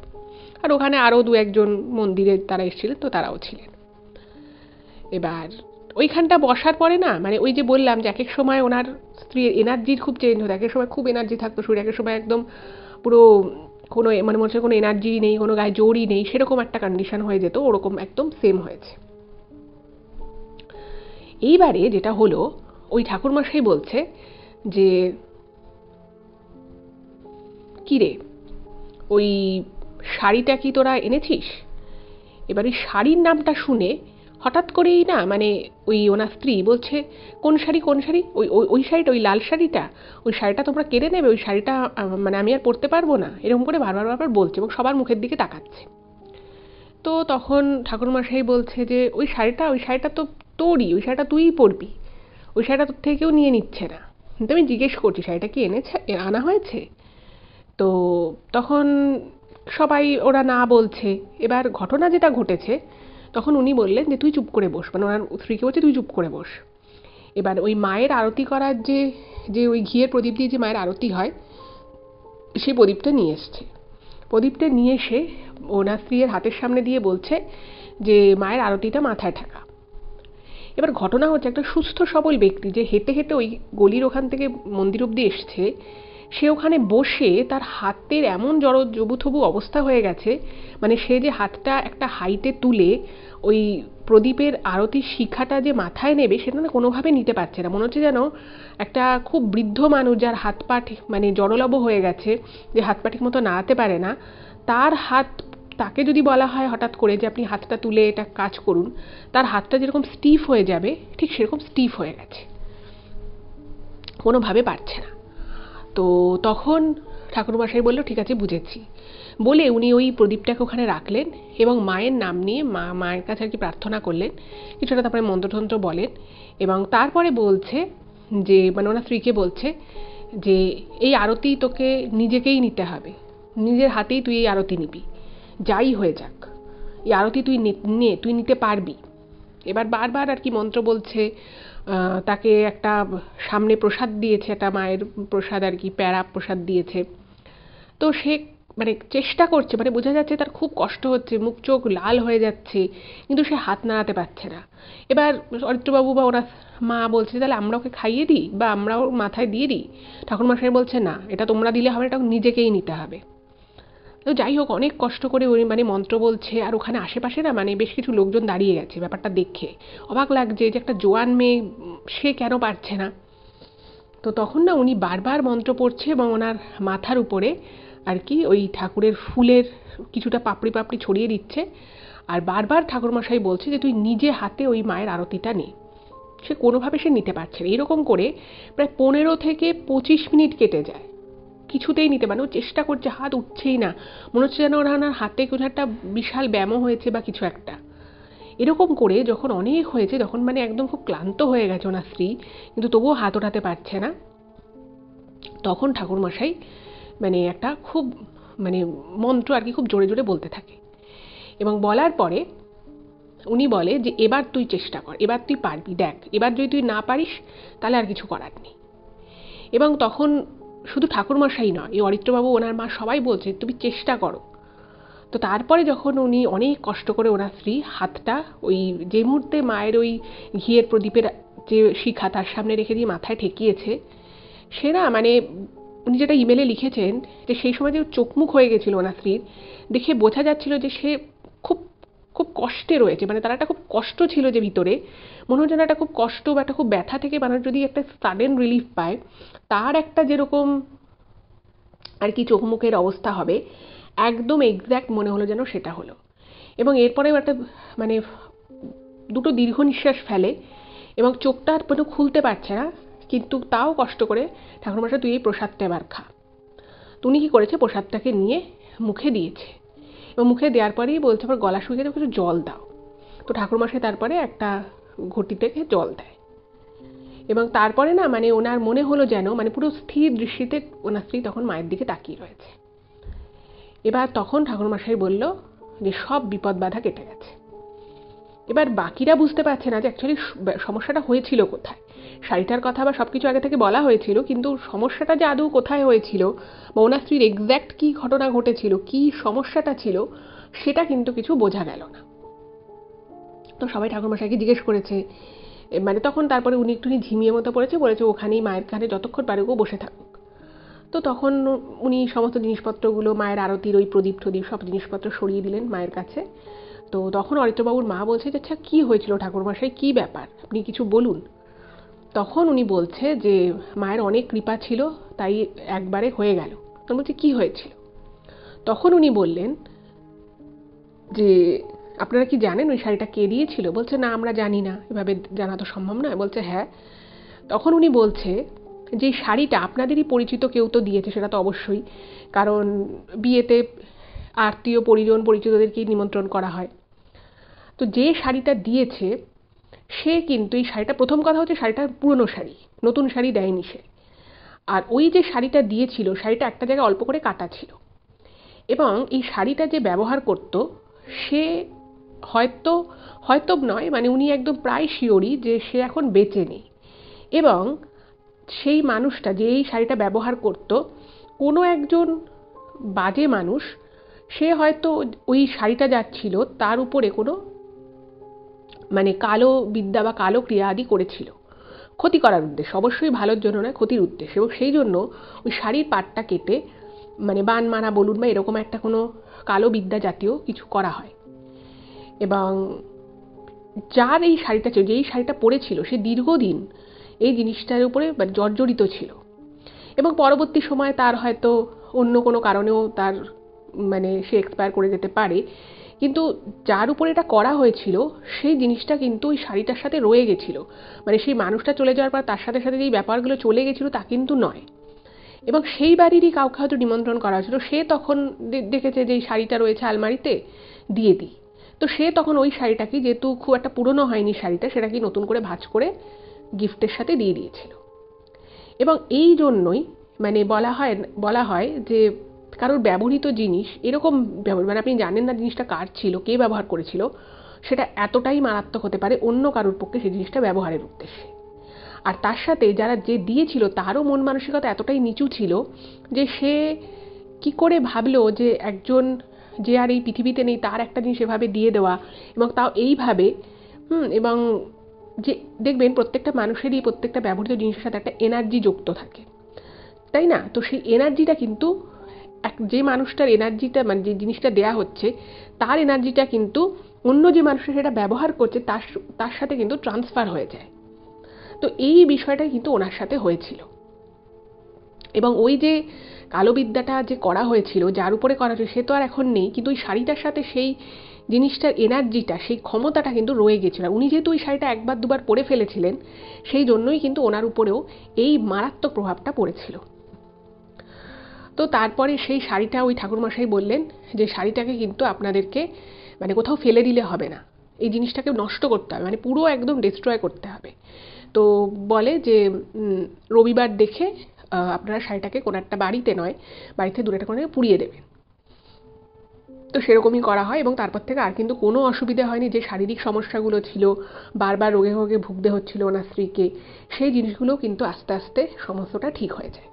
আর ওখানে আরও দু একজন মন্দিরে তারা এসেছিলেন, তো তারাও ছিলেন। এবার ওইখানটা বসার পরে না, মানে ওই যে বললাম যে এক এক সময় ওনার স্ত্রীর এনার্জির খুব চেঞ্জ হতো, এক এক সময় খুব এনার্জি থাকতো শরীরে, এক এক সময় একদম পুরো কোনো মানে মনে হচ্ছে কোনো এনার্জি নেই, কোনো গায়ে জোরই নেই, সেরকম একটা কন্ডিশন হয়ে যেত, ওরকম একদম সেম হয়েছে। এইবারে যেটা হলো, ওই ঠাকুরমশাই বলছে যে কি রে, ওই শাড়িটা কি তোরা এনেছিস? এবার ওই শাড়ির নামটা শুনে হঠাৎ করেই না, মানে ওই ওনার স্ত্রী বলছে, কোন শাড়ি, কোন শাড়ি? ওই ওই ওই শাড়িটা, ওই লাল শাড়িটা, ওই শাড়িটা তোমরা কেড়ে নেবে, ওই শাড়িটা মানে আমি আর পরতে পারবো না, এরকম করে বারবার বারবার বলছে এবং সবার মুখের দিকে তাকাচ্ছে। তো তখন ঠাকুরমশাই বলছে যে ওই শাড়িটা তো তোরই, ওই শাড়িটা তুইই পরবি, ওই শাড়িটা তোর থেকে কেউ নিয়ে নিচ্ছে না, কিন্তু আমি জিজ্ঞেস করছি শাড়িটা কি আনা হয়েছে? তো তখন সবাই ওরা না বলছে। এবার ঘটনা যেটা ঘটেছে, তখন উনি বললেন যে তুই চুপ করে বস, মানে ওনার স্ত্রীকে বলছে তুই চুপ করে বস। এবার ওই মায়ের আরতি করার যে যে ওই ঘিয়ের প্রদীপ দিয়ে যে মায়ের আরতি হয়, সেই প্রদীপটা নিয়ে এসছে। প্রদীপটা নিয়ে এসে ওনার স্ত্রীর হাতের সামনে দিয়ে বলছে যে মায়ের আরতিটা মাথায় ঠেকা। এবার ঘটনা হচ্ছে, একটা সুস্থ সবল ব্যক্তি যে হেঁটে হেঁটে ওই গলির ওখান থেকে মন্দির অব্দি এসছে, সে ওখানে বসে তার হাতের এমন জবুথবু অবস্থা হয়ে গেছে, মানে সে যে হাতটা একটা হাইটে তুলে ওই প্রদীপের আরতির শিখাটা যে মাথায় নেবে, সেটা না কোনোভাবে নিতে পারছে না। মনে হচ্ছে যেন একটা খুব বৃদ্ধ মানুষ, যার হাত পা মানে জড়লব হয়ে গেছে, যে হাত পা ঠিক মতো নাড়াতে পারে না, তার হাত, তাকে যদি বলা হয় হঠাৎ করে যে আপনি হাতটা তুলে এটা কাজ করুন, তার হাতটা যেরকম স্টিফ হয়ে যাবে, ঠিক সেরকম স্টিফ হয়ে গেছে, কোনোভাবে পারছে না। তো তখন ঠাকুরমশাই বলল ঠিক আছে বুঝেছি, বলে উনি ওই প্রদীপটাকে ওখানে রাখলেন এবং মায়ের নাম নিয়ে মায়ের কাছে আর কি প্রার্থনা করলেন কিছুটা, তারপরে মন্ত্রতন্ত্র বলেন এবং তারপরে বলছে যে, মানে ওনার স্ত্রীকে বলছে যে এই আরতি তোকে নিজেকেই নিতে হবে, নিজের হাতেই তুই এই আরতি নিবি, যাই হয়ে যাক এই আরতি তুই নিতে পারবি। এবার বারবার আর কি মন্ত্র বলছে, তাকে একটা সামনে প্রসাদ দিয়েছে, একটা মায়ের প্রসাদ আর কি, প্যারা প্রসাদ দিয়েছে। তো সে মানে চেষ্টা করছে, মানে বোঝা যাচ্ছে তার খুব কষ্ট হচ্ছে, মুখ চোখ লাল হয়ে যাচ্ছে, কিন্তু সে হাত নাড়াতে পারছে না। এবার অরিত্রবাবু বা ওরা মা বলছে তাহলে আমরা ওকে খাইয়ে দিই বা আমরা ওর মাথায় দিয়ে দিই। ঠাকুরমশাই বলছে না, এটা তোমরা দিলে হবে, এটা নিজেকেই নিতে হবে। তো যাই হোক, অনেক কষ্ট করে ওই মানে মন্ত্র বলছে, আর ওখানে আশেপাশে না মানে বেশ কিছু লোকজন দাঁড়িয়ে গেছে, ব্যাপারটা দেখে অবাক লাগছে যে একটা জোয়ান মেয়ে, সে কেন পারছে না। তো তখন না উনি বারবার মন্ত্র পড়ছে এবং ওনার মাথার উপরে আর কি ওই ঠাকুরের ফুলের কিছুটা পাপড়ি পাপড়ি ছড়িয়ে দিচ্ছে, আর বারবার ঠাকুরমশাই বলছে যে তুই নিজে হাতে ওই মায়ের আরতিটা নে। সে কোনোভাবে সে নিতে পারছে না, এরকম করে প্রায় 15 থেকে 25 মিনিট কেটে যায়, কিছুতেই নিতে, মানে ও চেষ্টা করছে, হাত উঠছেই না, মনে হচ্ছে যেন ওনার হাতে কোনো একটা বিশাল ব্যায়াম হয়েছে বা কিছু একটা। এরকম করে যখন অনেক হয়েছে, যখন মানে একদম খুব ক্লান্ত হয়ে গেছে ওনার স্ত্রী, কিন্তু তবুও হাত ওঠাতে পারছে না, তখন ঠাকুরমশাই মানে একটা খুব মানে মন্ত্র আর কি খুব জোরে জোরে বলতে থাকে এবং বলার পরে উনি বলে যে এবার তুই চেষ্টা কর, এবার তুই পারবি, দেখ এবার যদি তুই না পারিস তাহলে আর কিছু করার নেই। এবং তখন শুধু ঠাকুরমশাই নয়, এই অরিত্রবাবু, ওনার মা, সবাই বলছে তুমি চেষ্টা করো। তো তারপরে যখন উনি অনেক কষ্ট করে ওনার স্ত্রী হাতটা ওই যে মুহূর্তে মায়ের ওই ঘিয়ের প্রদীপের যে শিখা তার সামনে রেখে দিয়ে মাথায় ঠেকিয়েছে, সে না মানে উনি যেটা ইমেলে লিখেছেন যে সেই সময় যে চোখমুখ হয়ে গেছিল ওনার স্ত্রীর, দেখে বোঝা যাচ্ছিল যে সে খুব খুব কষ্টে রয়েছে, মানে তার একটা খুব কষ্ট ছিল যে ভিতরে, মনে হচ্ছে না একটা খুব কষ্ট বা একটা খুব ব্যথা থেকে মানুষ যদি একটা সাডেন রিলিফ পায়, তার একটা যেরকম আর কি চোখমুখের অবস্থা হবে, একদম এক্স্যাক্ট মনে হলো যেন সেটা হলো। এবং এরপরেও একটা মানে দুটো দীর্ঘ নিঃশ্বাস ফেলে এবং চোখটা আর খুলতে পারছে না, কিন্তু তাও কষ্ট করে ঠাকুরমশাই তুই এই প্রসাদটা এবার খা। তো উনি কী করেছে, প্রসাদটাকে নিয়ে মুখে দিয়েছে এবং মুখে দেওয়ার পরেই বলছে আবার গলা শুকিয়ে গেছে, একটু জল দাও। তো ঠাকুরমশাই তারপরে একটা ঘটি থেকে জল দেয় এবং তারপরে না মানে ওনার মনে হলো যেন মানে পুরো স্থির দৃষ্টিতে ওনার স্ত্রী তখন মায়ের দিকে তাকিয়ে রয়েছে। এবার তখন ঠাকুরমশাই বলল যে সব বিপদ বাধা কেটে গেছে। এবার বাকিরা বুঝতে পারছে না যে অ্যাকচুয়ালি সমস্যাটা হয়েছিল কোথায়। শাড়িটার কথা বা সব কিছু আগে থেকে বলা হয়েছিল, কিন্তু সমস্যাটা যে আদৌ কোথায় হয়েছিল বা ওনার স্ত্রীর এক্স্যাক্ট কী ঘটনা ঘটেছিল, কী সমস্যাটা ছিল, সেটা কিন্তু কিছু বোঝা গেল না। তো সবাই ঠাকুরমশাইকে জিজ্ঞেস করেছে, মানে তখন তারপরে উনি একটুখানি ঝিমিয়ে মতো বলেছে ওখানেই মায়ের কাছে যতক্ষণ পারে ও বসে থাকুক। তো তখন উনি সমস্ত জিনিসপত্রগুলো, মায়ের আরতির ওই প্রদীপ টদীপ সব জিনিসপত্র সরিয়ে দিলেন মায়ের কাছে। তো তখন অরিত্রবাবুর মা বলছে যে আচ্ছা কী হয়েছিল ঠাকুরমশাই, কী ব্যাপার, আপনি কিছু বলুন। তখন উনি বলছে যে মায়ের অনেক কৃপা ছিল, তাই একবারে হয়ে গেল। তখন বলছে কী হয়েছিল? তখন উনি বললেন যে আপনারা কি জানেন ওই শাড়িটা কে দিয়েছিল? বলছে না, আমরা জানি না, এভাবে জানা তো সম্ভব নয়। বলছে হ্যাঁ। তখন উনি বলছে যে শাড়িটা আপনাদেরই পরিচিত কেউ তো দিয়েছে, সেটা তো অবশ্যই, কারণ বিয়েতে আত্মীয় পরিজন পরিচিতদেরকেই নিমন্ত্রণ করা হয়। তো যে শাড়িটা দিয়েছে সে কিন্তু এই শাড়িটা, প্রথম কথা হচ্ছে শাড়িটা পুরনো শাড়ি, নতুন শাড়ি দেয়নি সে। আর ওই যে শাড়িটা দিয়েছিল, শাড়িটা একটা জায়গায় অল্প করে কাটা ছিল এবং এই শাড়িটা যে ব্যবহার করত সে হয়তো হয়তো নয় মানে উনি একদম প্রায় শিওরই যে সে এখন বেঁচে নেই। এবং সেই মানুষটা যে এই শাড়িটা ব্যবহার করত, কোনো একজন বাজে মানুষ, সে হয়তো ওই শাড়িটা যাচ্ছিল তার উপরে কোনো মানে কালো বিদ্যা বা কালো ক্রিয়া আদি করেছিল ক্ষতি করার উদ্দেশ্যে, অবশ্যই ভালোর জন্য নয়, ক্ষতির উদ্দেশ্যে। এবং সেই জন্য ওই শাড়ির পাটটা কেটে মানে বান মারা বলুন বা এরকম একটা কোনো কালো বিদ্যা জাতীয় কিছু করা হয়। এবং যার এই শাড়িটা ছিল, যেই শাড়িটা পরেছিল, সে দীর্ঘদিন এই জিনিসটার উপরে মানে জর্জরিত ছিল এবং পরবর্তী সময় তার হয়তো অন্য কোনো কারণেও তার মানে সে এক্সপায়ার করে যেতে পারে, কিন্তু যার উপরে এটা করা হয়েছিল সেই জিনিসটা কিন্তু ওই শাড়িটার সাথে রয়ে গেছিল। মানে সেই মানুষটা চলে যাওয়ার পর তার সাথে সাথে যেই ব্যাপারগুলো চলে গেছিল তা কিন্তু নয়। এবং সেই বাড়িরই কাউকে হয়তো নিমন্ত্রণ করা হয়েছিল, সে তখন দেখেছে যে এই শাড়িটা রয়েছে আলমারিতে, দিয়ে দিই। তো সে তখন ওই শাড়িটাকে, যেহেতু খুব একটা পুরনো হয়নি শাড়িটা, সেটাকে নতুন করে ভাঁজ করে গিফটের সাথে দিয়ে দিয়েছিল। এবং এই জন্যই মানে বলা হয় যে কারোর ব্যবহৃত জিনিস এরকম মানে আপনি জানেন না জিনিসটা কার ছিল, কে ব্যবহার করেছিল, সেটা এতটাই মারাত্মক হতে পারে অন্য কারোর পক্ষে সেই জিনিসটা ব্যবহারের উদ্দেশ্যে। আর তার সাথে যে দিয়েছিল তারও মন মানসিকতা এতটাই নিচু ছিল যে সে কি করে ভাবলো যে একজন যে আর এই পৃথিবীতে নেই তার একটা জিনিস এভাবে দিয়ে দেওয়া, এবং তাও এইভাবে। এবং যে দেখবেন প্রত্যেকটা মানুষেরই প্রত্যেকটা ব্যবহৃত জিনিসের সাথে একটা এনার্জি যুক্ত থাকে, তাই না? তো সেই এনার্জিটা কিন্তু যে মানুষটার এনার্জিটা মানে যে জিনিসটা দেয়া হচ্ছে তার এনার্জিটা কিন্তু অন্য যে মানুষটা সেটা ব্যবহার করছে তার সাথে কিন্তু ট্রান্সফার হয়ে যায়। তো এই বিষয়টাই কিন্তু ওনার সাথে হয়েছিল। এবং ওই যে কালো বিদ্যাটা যে করা হয়েছিল, যার উপরে করা হয়েছিল, সে তো আর এখন নেই, কিন্তু ওই শাড়িটার সাথে সেই জিনিসটার এনার্জিটা, সেই ক্ষমতাটা কিন্তু রয়ে গেছিল। উনি যেহেতু ওই শাড়িটা একবার দুবার পরে ফেলেছিলেন, সেই জন্যই কিন্তু ওনার উপরেও এই মারাত্মক প্রভাবটা পড়েছিল। তো তারপরে সেই শাড়িটা ওই ঠাকুরমশাই বললেন যে শাড়িটাকে কিন্তু আপনাদেরকে মানে কোথাও ফেলে দিলে হবে না, এই জিনিসটাকে নষ্ট করতে হবে, মানে পুরো একদম ডিস্ট্রয় করতে হবে। তো বলে যে রবিবার দেখে আপনারা শাড়িটাকে কোনো একটা বাড়িতে নয়, বাড়িতে দূরে একটা কোনো পুড়িয়ে দেবেন। তো সেরকমই করা হয় এবং তারপর থেকে আর কিন্তু কোনো অসুবিধা হয়নি। যে শারীরিক সমস্যাগুলো ছিল, বারবার রোগে রোগে ভুগতে হচ্ছিল ওনার স্ত্রীকে, সেই জিনিসগুলো কিন্তু আস্তে আস্তে সমস্তটা ঠিক হয়ে যায়।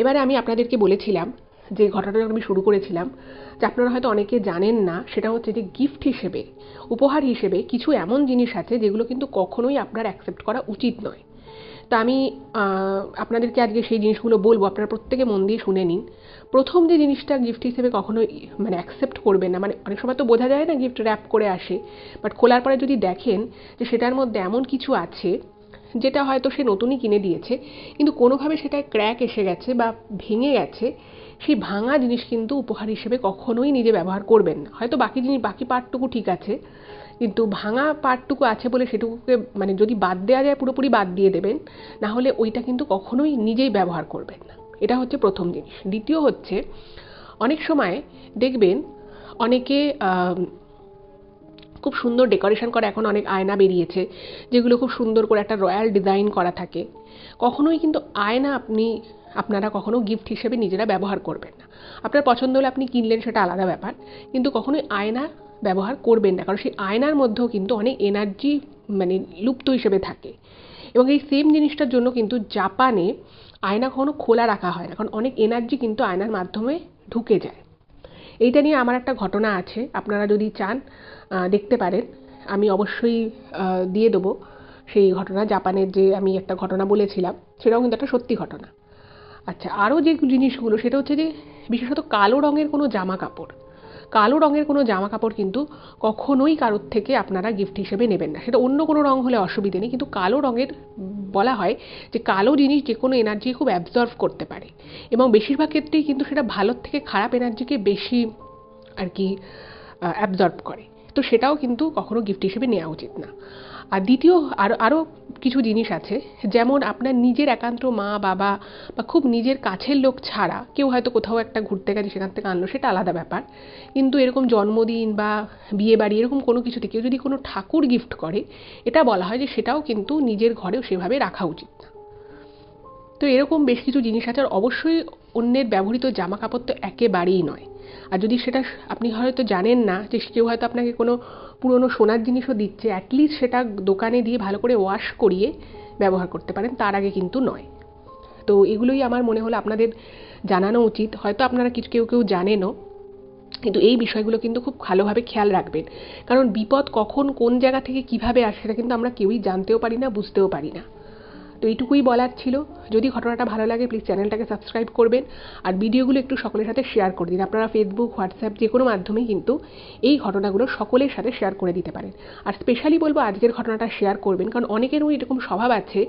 এবারে আমি আপনাদেরকে বলেছিলাম যে ঘটনাটা যখন আমি শুরু করেছিলাম যে আপনারা হয়তো অনেকে জানেন না, সেটা হচ্ছে যে গিফট হিসেবে, উপহার হিসেবে কিছু এমন জিনিস আছে যেগুলো কিন্তু কখনোই আপনার অ্যাকসেপ্ট করা উচিত নয়। তা আমি আপনাদেরকে আজকে সেই জিনিসগুলো বলবো, আপনারা প্রত্যেকে মন দিয়ে শুনে নিন। প্রথম যে জিনিসটা গিফট হিসেবে কখনোই মানে অ্যাকসেপ্ট করবেন না, মানে অনেক সময় তো বোঝা যায় না গিফট র্যাপ করে আসে, বাট খোলার পরে যদি দেখেন যে সেটার মধ্যে এমন কিছু আছে যেটা হয়তো সে নতুনই কিনে দিয়েছে কিন্তু কোনোভাবে সেটায় ক্র্যাক এসে গেছে বা ভেঙে গেছে, সেই ভাঙা জিনিস কিন্তু উপহার হিসেবে কখনোই নিজে ব্যবহার করবেন না। হয়তো বাকি পার্টটুকু ঠিক আছে, কিন্তু ভাঙা পার্টটুকু আছে বলে সেটুকুকে মানে যদি বাদ দেওয়া যায় পুরোপুরি বাদ দিয়ে দেবেন, না হলে ওইটা কিন্তু কখনোই নিজেই ব্যবহার করবেন না। এটা হচ্ছে প্রথম জিনিস। দ্বিতীয় হচ্ছে, অনেক সময় দেখবেন অনেকে খুব সুন্দর ডেকোরেশন করা, এখন অনেক আয়না বেরিয়েছে যেগুলো খুব সুন্দর করে একটা রয়্যাল ডিজাইন করা থাকে। কখনোই কিন্তু আয়না আপনারা কখনো গিফট হিসেবে নিজেরা ব্যবহার করবেন না। আপনার পছন্দ হলে আপনি কিনলেন, সেটা আলাদা ব্যাপার, কিন্তু কখনোই আয়না ব্যবহার করবেন না, কারণ সেই আয়নার মধ্যেও কিন্তু অনেক এনার্জি লুপ্ত হিসেবে থাকে। এবং এই সেম জিনিসটার জন্য কিন্তু জাপানে আয়না কখনো খোলা রাখা হয় না, কারণ অনেক এনার্জি কিন্তু আয়নার মাধ্যমে ঢুকে যায়। এইটা নিয়ে আমার একটা ঘটনা আছে, আপনারা যদি চান দেখতে পারেন, আমি অবশ্যই দিয়ে দেবো সেই ঘটনা। জাপানের যে আমি একটা ঘটনা বলেছিলাম সেটাও কিন্তু একটা সত্যি ঘটনা। আচ্ছা, আরও যে জিনিসগুলো সেটা হচ্ছে যে বিশেষত কালো রঙের কোনো জামা কাপড় কিন্তু কখনোই কারোর থেকে আপনারা গিফট হিসেবে নেবেন না। সেটা অন্য কোনো রঙ হলে অসুবিধে নেই, কিন্তু কালো রঙের বলা হয় যে কালো জিনিস যে কোনো এনার্জি খুব অ্যাবজর্ভ করতে পারে, এবং বেশিরভাগ ক্ষেত্রেই কিন্তু সেটা ভালোর থেকে খারাপ এনার্জিকে বেশি আর কি অ্যাবজর্ব করে। তো সেটাও কিন্তু কখনো গিফট হিসেবে নেওয়া উচিত না। আর দ্বিতীয় আরও কিছু জিনিস আছে, যেমন আপনার নিজের একান্ত মা বাবা বা খুব নিজের কাছের লোক ছাড়া কেউ হয়তো কোথাও একটা ঘুরতে গেছে, সেখান থেকে আনলো, সেটা আলাদা ব্যাপার। কিন্তু এরকম জন্মদিন বা বিয়ে বাড়ি এরকম কোনো কিছুতে কেউ যদি কোনো ঠাকুর গিফট করে, এটা বলা হয় যে সেটাও কিন্তু নিজের ঘরেও সেভাবে রাখা উচিত না। তো এরকম বেশ কিছু জিনিস আছে। আর অবশ্যই অন্যের ব্যবহৃত জামা কাপড় তো একেবারেই নয়। আর যদি সেটা আপনি হয়তো জানেন না যে কেউ হয়তো আপনাকে কোনো পুরনো সোনার জিনিসও দিচ্ছে, অ্যাটলিস্ট সেটা দোকানে দিয়ে ভালো করে ওয়াশ করিয়ে ব্যবহার করতে পারেন, তার আগে কিন্তু নয়। তো এগুলোই আমার মনে হলো আপনাদের জানানো উচিত। হয়তো আপনারা কেউ জানেনও, কিন্তু এই বিষয়গুলো কিন্তু খুব ভালোভাবে খেয়াল রাখবেন, কারণ বিপদ কখন কোন জায়গা থেকে কিভাবে আসে সেটা কিন্তু আমরা কেউই জানতেও পারি না, বুঝতেও পারি না। তো এইটুকুই বলার ছিল। যদি ঘটনাটা ভালো লাগে প্লিজ চ্যানেলটাকে সাবস্ক্রাইব করবেন, আর ভিডিওগুলো একটু সকলের সাথে শেয়ার করে দিন। আপনারা ফেসবুক, হোয়াটসঅ্যাপ যে কোনো মাধ্যমেই কিন্তু এই ঘটনাগুলো সকলের সাথে শেয়ার করে দিতে পারেন। আর স্পেশালি বলবো আজকের ঘটনাটা শেয়ার করবেন, কারণ অনেকেরও এরকম স্বভাব আছে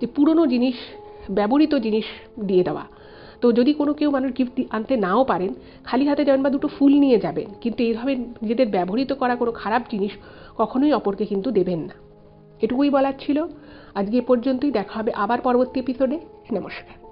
যে পুরনো জিনিস, ব্যবহৃত জিনিস দিয়ে দেওয়া। তো যদি কেউ মানুষ গিফট আনতে নাও পারেন, খালি হাতে যাবেন বা দুটো ফুল নিয়ে যাবেন, কিন্তু এইভাবে নিজেদের ব্যবহৃত করা কোনো খারাপ জিনিস কখনোই অপরকে কিন্তু দেবেন না। এটুকুই বলার ছিল। আজকে এ পর্যন্তই, দেখা হবে আবার পরবর্তী এপিসোডে। নমস্কার।